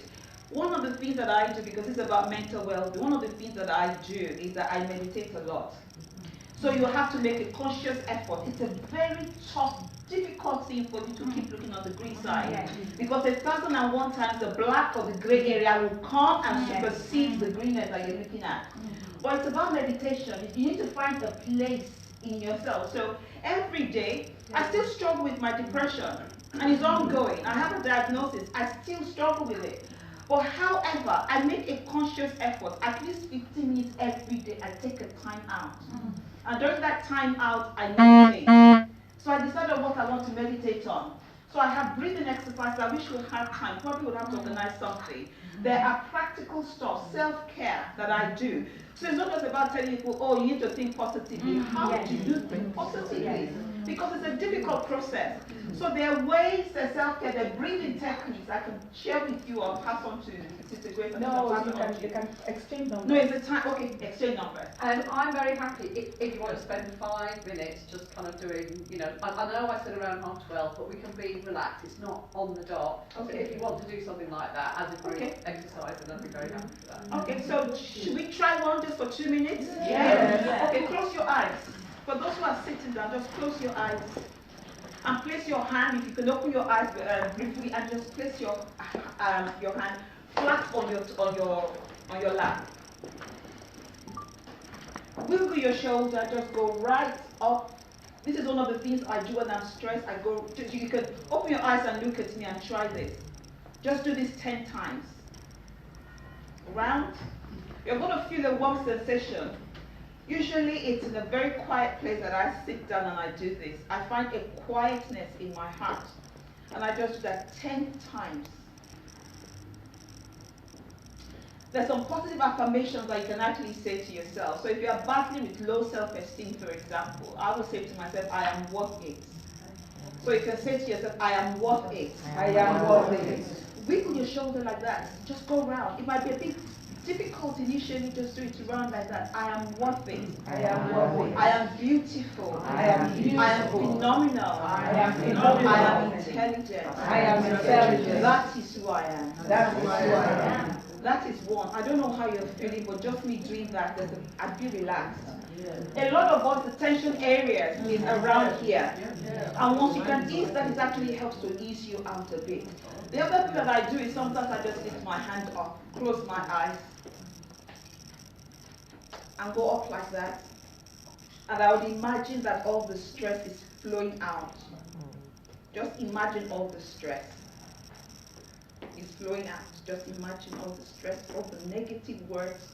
One of the things that I do, because it's about mental well-being, one of the things that I do is that I meditate a lot. So you have to make a conscious effort. It's a very tough, difficult thing for you to keep looking on the green side. Because 1,001 times the black or the gray area will come and supersede the greenness that you're looking at. But it's about meditation. You need to find a place in yourself. So every day, I still struggle with my depression. And it's ongoing. I have a diagnosis. I still struggle with it. But however, I make a conscious effort, at least 15 minutes every day, I take a time out. And during that time out, I meditate. So I decided on what I want to meditate on. So I have breathing exercises. I wish we had time. Probably would have to organize something. There are practical stuff, self-care that I do. So it's not just about telling people, oh, you need to think positively. How do you think positively? Because it's a difficult process. So there are ways that self-care, there are breathing techniques I can share with you or pass on to Sister Grace. No, you can exchange numbers. No, it's a time, okay, exchange numbers. And I'm very happy if you want to spend 5 minutes just kind of doing, I know I said around 12:30, but we can be relaxed. It's not on the dot. Okay. So if you want to do something like that as a group exercise, then I'd be very happy for that. Okay, so should we try one just for 2 minutes? Yes. Okay, close your eyes. For those who are sitting down, just close your eyes and place your hand. If you can open your eyes briefly and just place your hand flat on your lap. Wiggle your shoulder, just go right up. This is one of the things I do when I'm stressed. You can open your eyes and look at me and try this. Just do this 10 times. Round. You're going to feel a warm sensation. Usually it's in a very quiet place that I sit down and I do this. I find a quietness in my heart. And I just do that 10 times. There's some positive affirmations that you can actually say to yourself. So if you are battling with low self-esteem, for example, I will say to myself, I am worth it. So you can say to yourself, I am worth it. I am worth it. Wiggle your shoulder like that. Just go round. It might be a bit difficult initially, just do it round like that. I am worth it. I am worth it. I am beautiful. I am beautiful. I am phenomenal. I am phenomenal. I am intelligent. I am intelligent. That is who I am. That is who I am. That is one. I don't know how you're feeling, but just me doing that, I feel relaxed. A lot of us, the tension areas is around here. And once you can ease that, it actually helps to ease you out a bit. The other thing that I do is sometimes I just lift my hand up, close my eyes, and go up like that. And I would imagine that all the stress is flowing out. Just imagine all the stress is flowing out. Just imagine all the stress, all the negative words,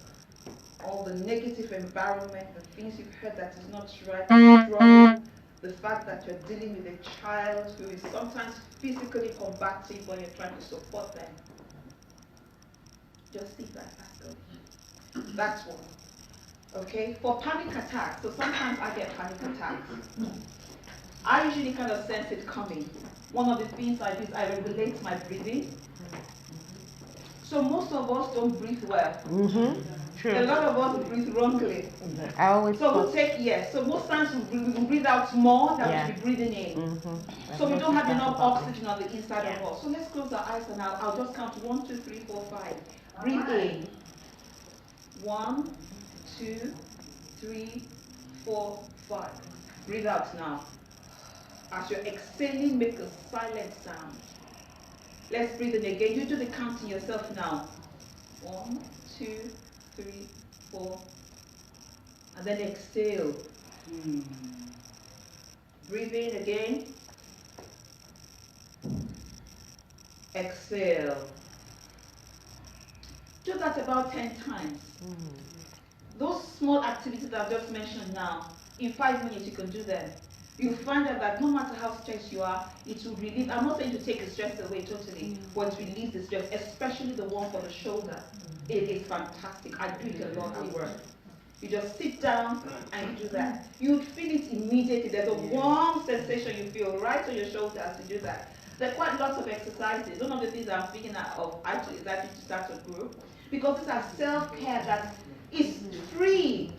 all the negative environment, the things you've heard that is not right, trouble, the fact that you're dealing with a child who is sometimes physically combative when you're trying to support them. Just see that. That's one. Okay? For panic attacks, so sometimes I get panic attacks. I usually kind of sense it coming. One of the things I do is I regulate my breathing. So most of us don't breathe well. True. A lot of us breathe wrongly. I always So we'll take, so most times we breathe out more than we be breathing in. So we don't have enough oxygen on the inside of us. So let's close our eyes and I'll just count 1, 2, 3, 4, 5. Breathe in. 1, 2, 3, 4, 5. Breathe out now. As you're exhaling, make a silent sound. Let's breathe in again. You do the counting yourself now. 1, 2, 3, 4. And then exhale. Breathe in again. Exhale. Do that about 10 times. Those small activities I've just mentioned now, in 5 minutes you can do them. You'll find out that no matter how stressed you are, it will relieve. I'm not saying to take the stress away totally, but to release the stress, especially the one for the shoulder. It is fantastic. I do it a lot at work. You just sit down and you do that. You feel it immediately. There's a warm sensation you feel right on your shoulder as you do that. There are quite lots of exercises. One of the things I'm speaking of actually is actually to start a group, because these are self-care that is free.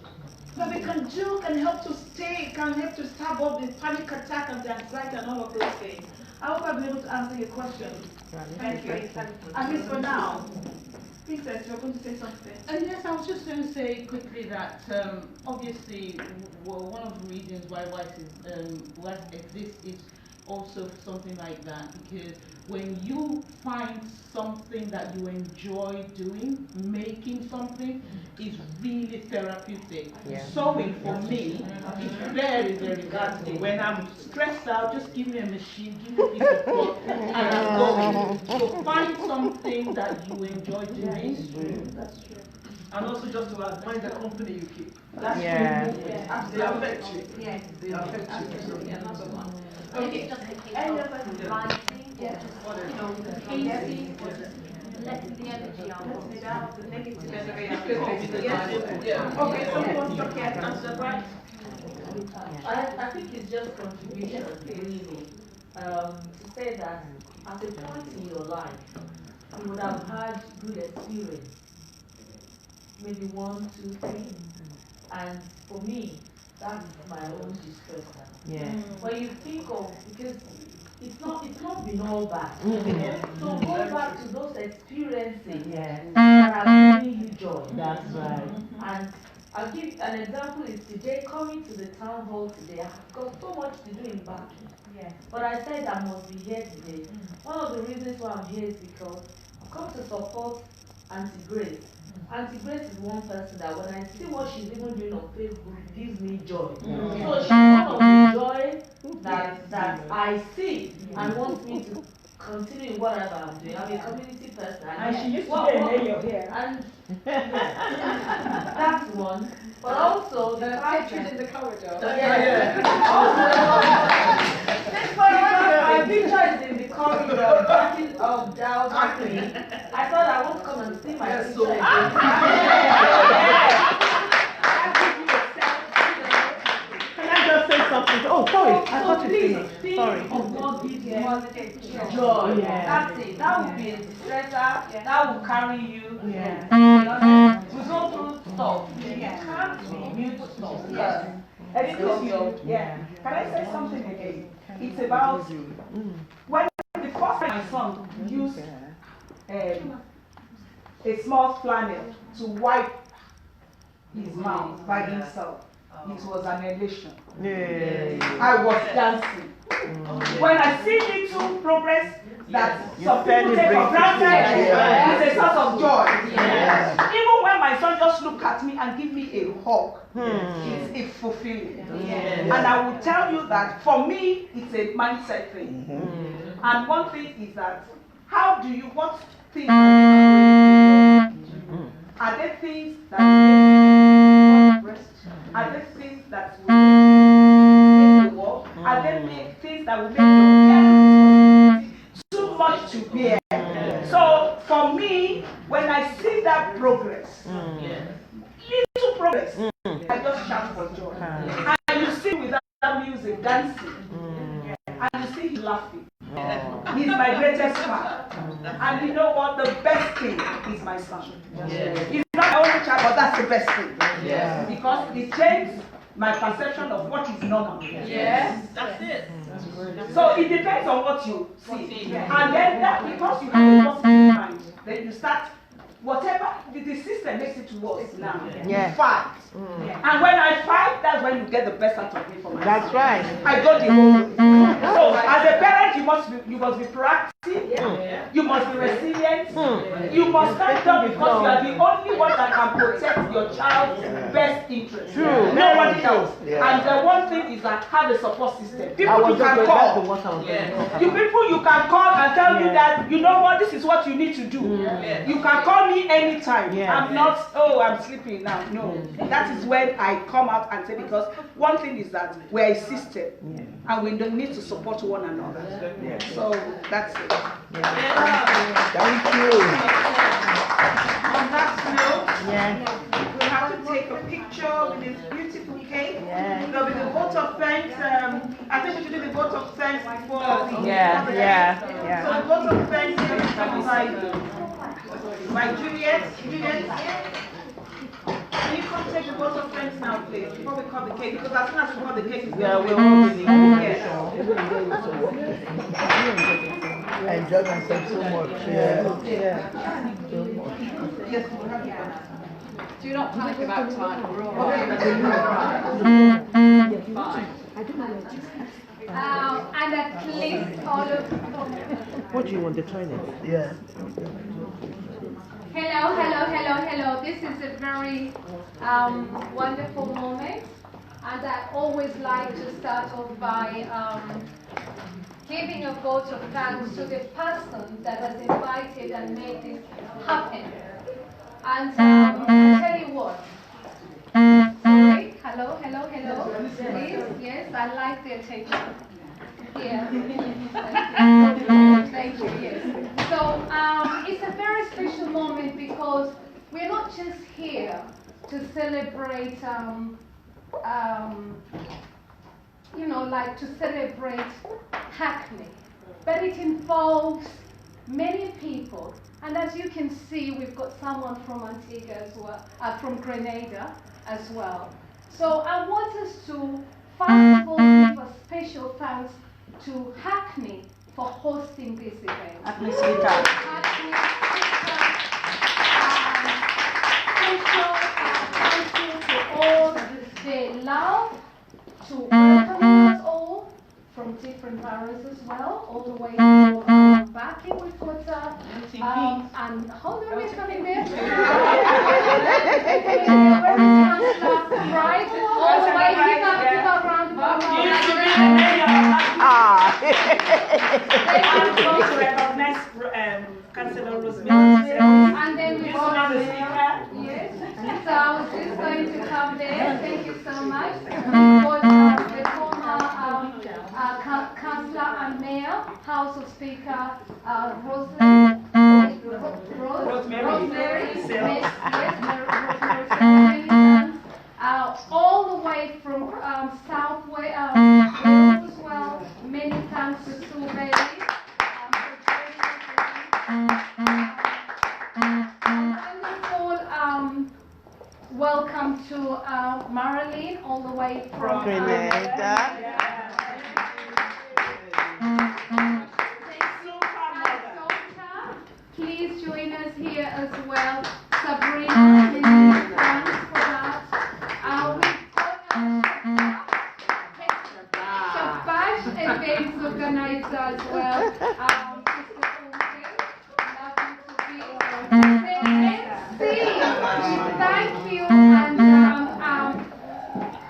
That we can do, can help to stay, can help to stop up the panic attack and the anxiety and all of those things. I hope I've been able to answer your question. Thank you. And Miss Now, Princess, you're going to say something. Yes, I was just going to say quickly that obviously one of the reasons why WISE exists is also something like that, because when you find something that you enjoy doing, making something is really therapeutic. Yeah. Sewing for me is very, very good. When I'm stressed out, just give me a machine, give me a piece of cloth, and I'm going. So find something that you enjoy doing. That's true. And also just to add, mind the company you keep. That's Yeah. true. Yeah. They affect you. Yes. They affect you. Yeah, another one. Okay. It's just a case of writing, or just, pacing, or just letting the energy out. Letting it out, the negative energy. Yeah. Okay, someone wants to answer, right? I think it's just contribution, really, to say that at a point in your life, you would have had good experience, maybe 1, 2, 3, and for me, that's my own distressor. Yeah. When you think of, because it's not been all bad. So go back to those experiences that are giving you joy. That's right. And I'll give an example is today, coming to the town hall today, I've got so much to do in Baki. Yes. But I said I must be here today. One of the reasons why I'm here is because I've come to support Auntie Grace. Auntie Grace is one person that when I see what she's even doing on Facebook, it gives me joy. So she's one of the joy that I see and wants me to continue in whatever I'm doing. I'm a community person. And she used to lay your hair. And that's one. But also the fact Pictures in the corridor. my picture is in the corridor, backing of down balcony. I thought I would come and see my picture Can I just say something? Oh, sorry. I thought you please finished. think Sorry. of what gives you positive joy. Yeah. That's it. That will be a stressor. That will carry you. Yeah. We go through stuff. You can't be mute stuff. Yes. Excuse me. Yeah. Can I say something again? It's about when the first time my son used a small flannel to wipe his mouth by himself. It was an elation. Yeah. I was dancing. When I see little progress that some people take for granted, it's a source of joy. Even when my son just look at me and give me a hug, it's fulfilling. And I will tell you that for me, it's a mindset thing. And one thing is that, what things are there things that will make you rest? Are there things that will make you work? Are there things that will make your responsibility too much to bear? So for me, when I see that progress, little progress, I just shout for joy. And you see without music, dancing, and you see him laughing. He's my greatest fan. And you know what? The best thing is my son. He's not my only child, but that's the best thing. Because it changed my perception of what is normal. Yes, that's it. So it depends on what you see. And then that, because you have a positive mind, then you start whatever, the system makes it worse now. Yeah. You fight. And when I fight, that's when you get the best out of me for myself. That's right. I go the whole way. So as a parent, you must be proactive. You must be resilient. You must stand up because you are the only one that can protect your child's best interest. True. Nobody else. Yeah. And the one thing is that have a support system. People you can call. You people you can call and tell me that, you know what, this is what you need to do. You can call me anytime. I'm not, oh, I'm sleeping now. No. That is when I come out and say, because one thing is that we're a system and we don't need to support one another. So that's it. Thank you. On that note, we have to take a picture with this beautiful cake. There'll be the vote of thanks. I think we should do the vote of thanks before the So the vote of thanks is coming by Juliet. Can you come take the vote of thanks now, please, before we cut the cake? Because as soon as we cut the cake, it's going to be I enjoyed myself so much. Yes, we'll have you. Do not panic about time. We're all right. And at least all of. What do you want, the toilet? Yeah. Hello. This is a very wonderful moment, and I always like to start off by giving a vote of thanks to the person that has invited and made this happen. And I'll tell you what. Sorry, hello. Please, yes, I like the attention. Yeah. Thank you, yes. So it's a very special moment because we're not just here to celebrate, to celebrate Hackney, but it involves many people. And as you can see, we've got someone from Antigua as well, from Grenada as well. So I want us to first of all give a special thanks to Hackney for hosting this event. Hackney Speaker. Special thank you to all the love, to welcome us all from different parents as well, all the way to Baki with Kota, and how are we coming there? Right, all the way, give a round of applause. To recognize Councillor Rosemary. And then we got the speaker. Yes. So I was just going to come there. Thank you so much. We got the former Councillor and Mayor, House of Speaker Rosemary. All the way from South Wales as well. Many thanks to Sue Bailey. Welcome to Marilyn, all the way from Grenada. Please join us here as well. Sabrina, many thanks for that. Shabash events organizer as well. Thank you, and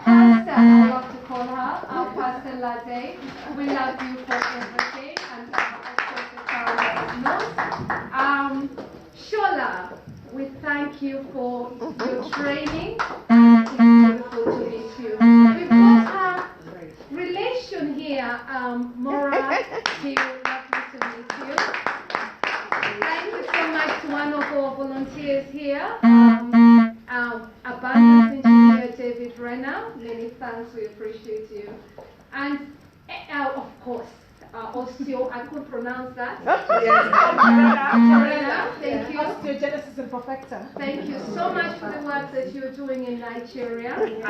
Pastor, I love to call her, our Pastor Lade. We love you for everything, and of course the child knows. Shola, we thank you for your training. It's beautiful to meet you. We've got a relation here, Mora. She would lovely to meet you. Thank you so much to one of our volunteers here, Abundance Engineer David Renner. Many thanks, we appreciate you. And of course, Osteo, I couldn't pronounce that. Thank you. Osteogenesis imperfecta. Thank you so much for the work that you're doing in Nigeria and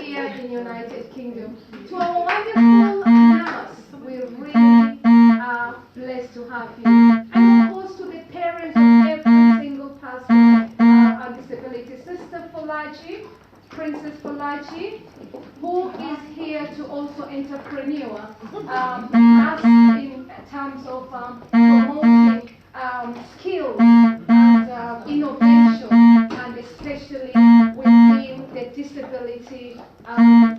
here in United Kingdom. To our wonderful nurse, we really are blessed to have you. And of course to the parents of every single person Naji, who is here to also entrepreneur, us in terms of promoting skills and innovation, and especially within the disability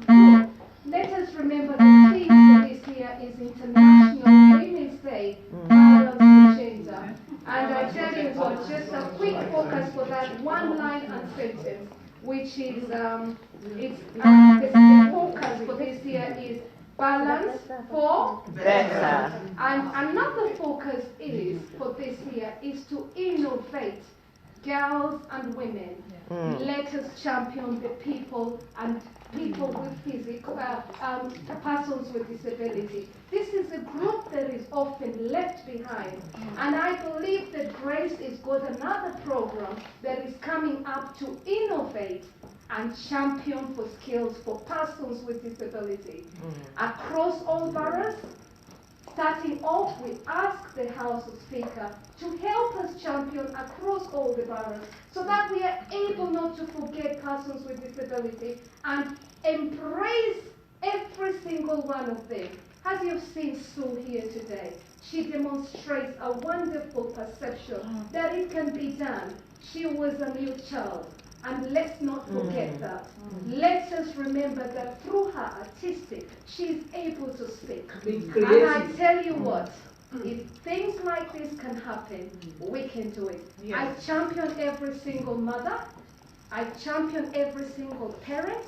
group. Let us remember the theme for this year is International Women's Day, Balance the Gender. And I tell you what, just a quick focus for that one line and sentence, which is, the focus for this year is balance for better. And another focus is, for this year, is to innovate. Girls and women, let us champion the people and people with physical, persons with disability. This is a group that is often left behind. And I believe that Grace has got another program that is coming up to innovate and champion for skills for persons with disability. Across all boroughs, starting off, we ask the House of Speaker to help us champion across all the boroughs so that we are able not to forget persons with disability and embrace every single one of them. As you've seen Sue here today, she demonstrates a wonderful perception that it can be done. She was a mute child. And let's not forget that. Let us remember that through her artistic, she is able to speak. And I tell you what, if things like this can happen, we can do it. I champion every single mother. I champion every single parent.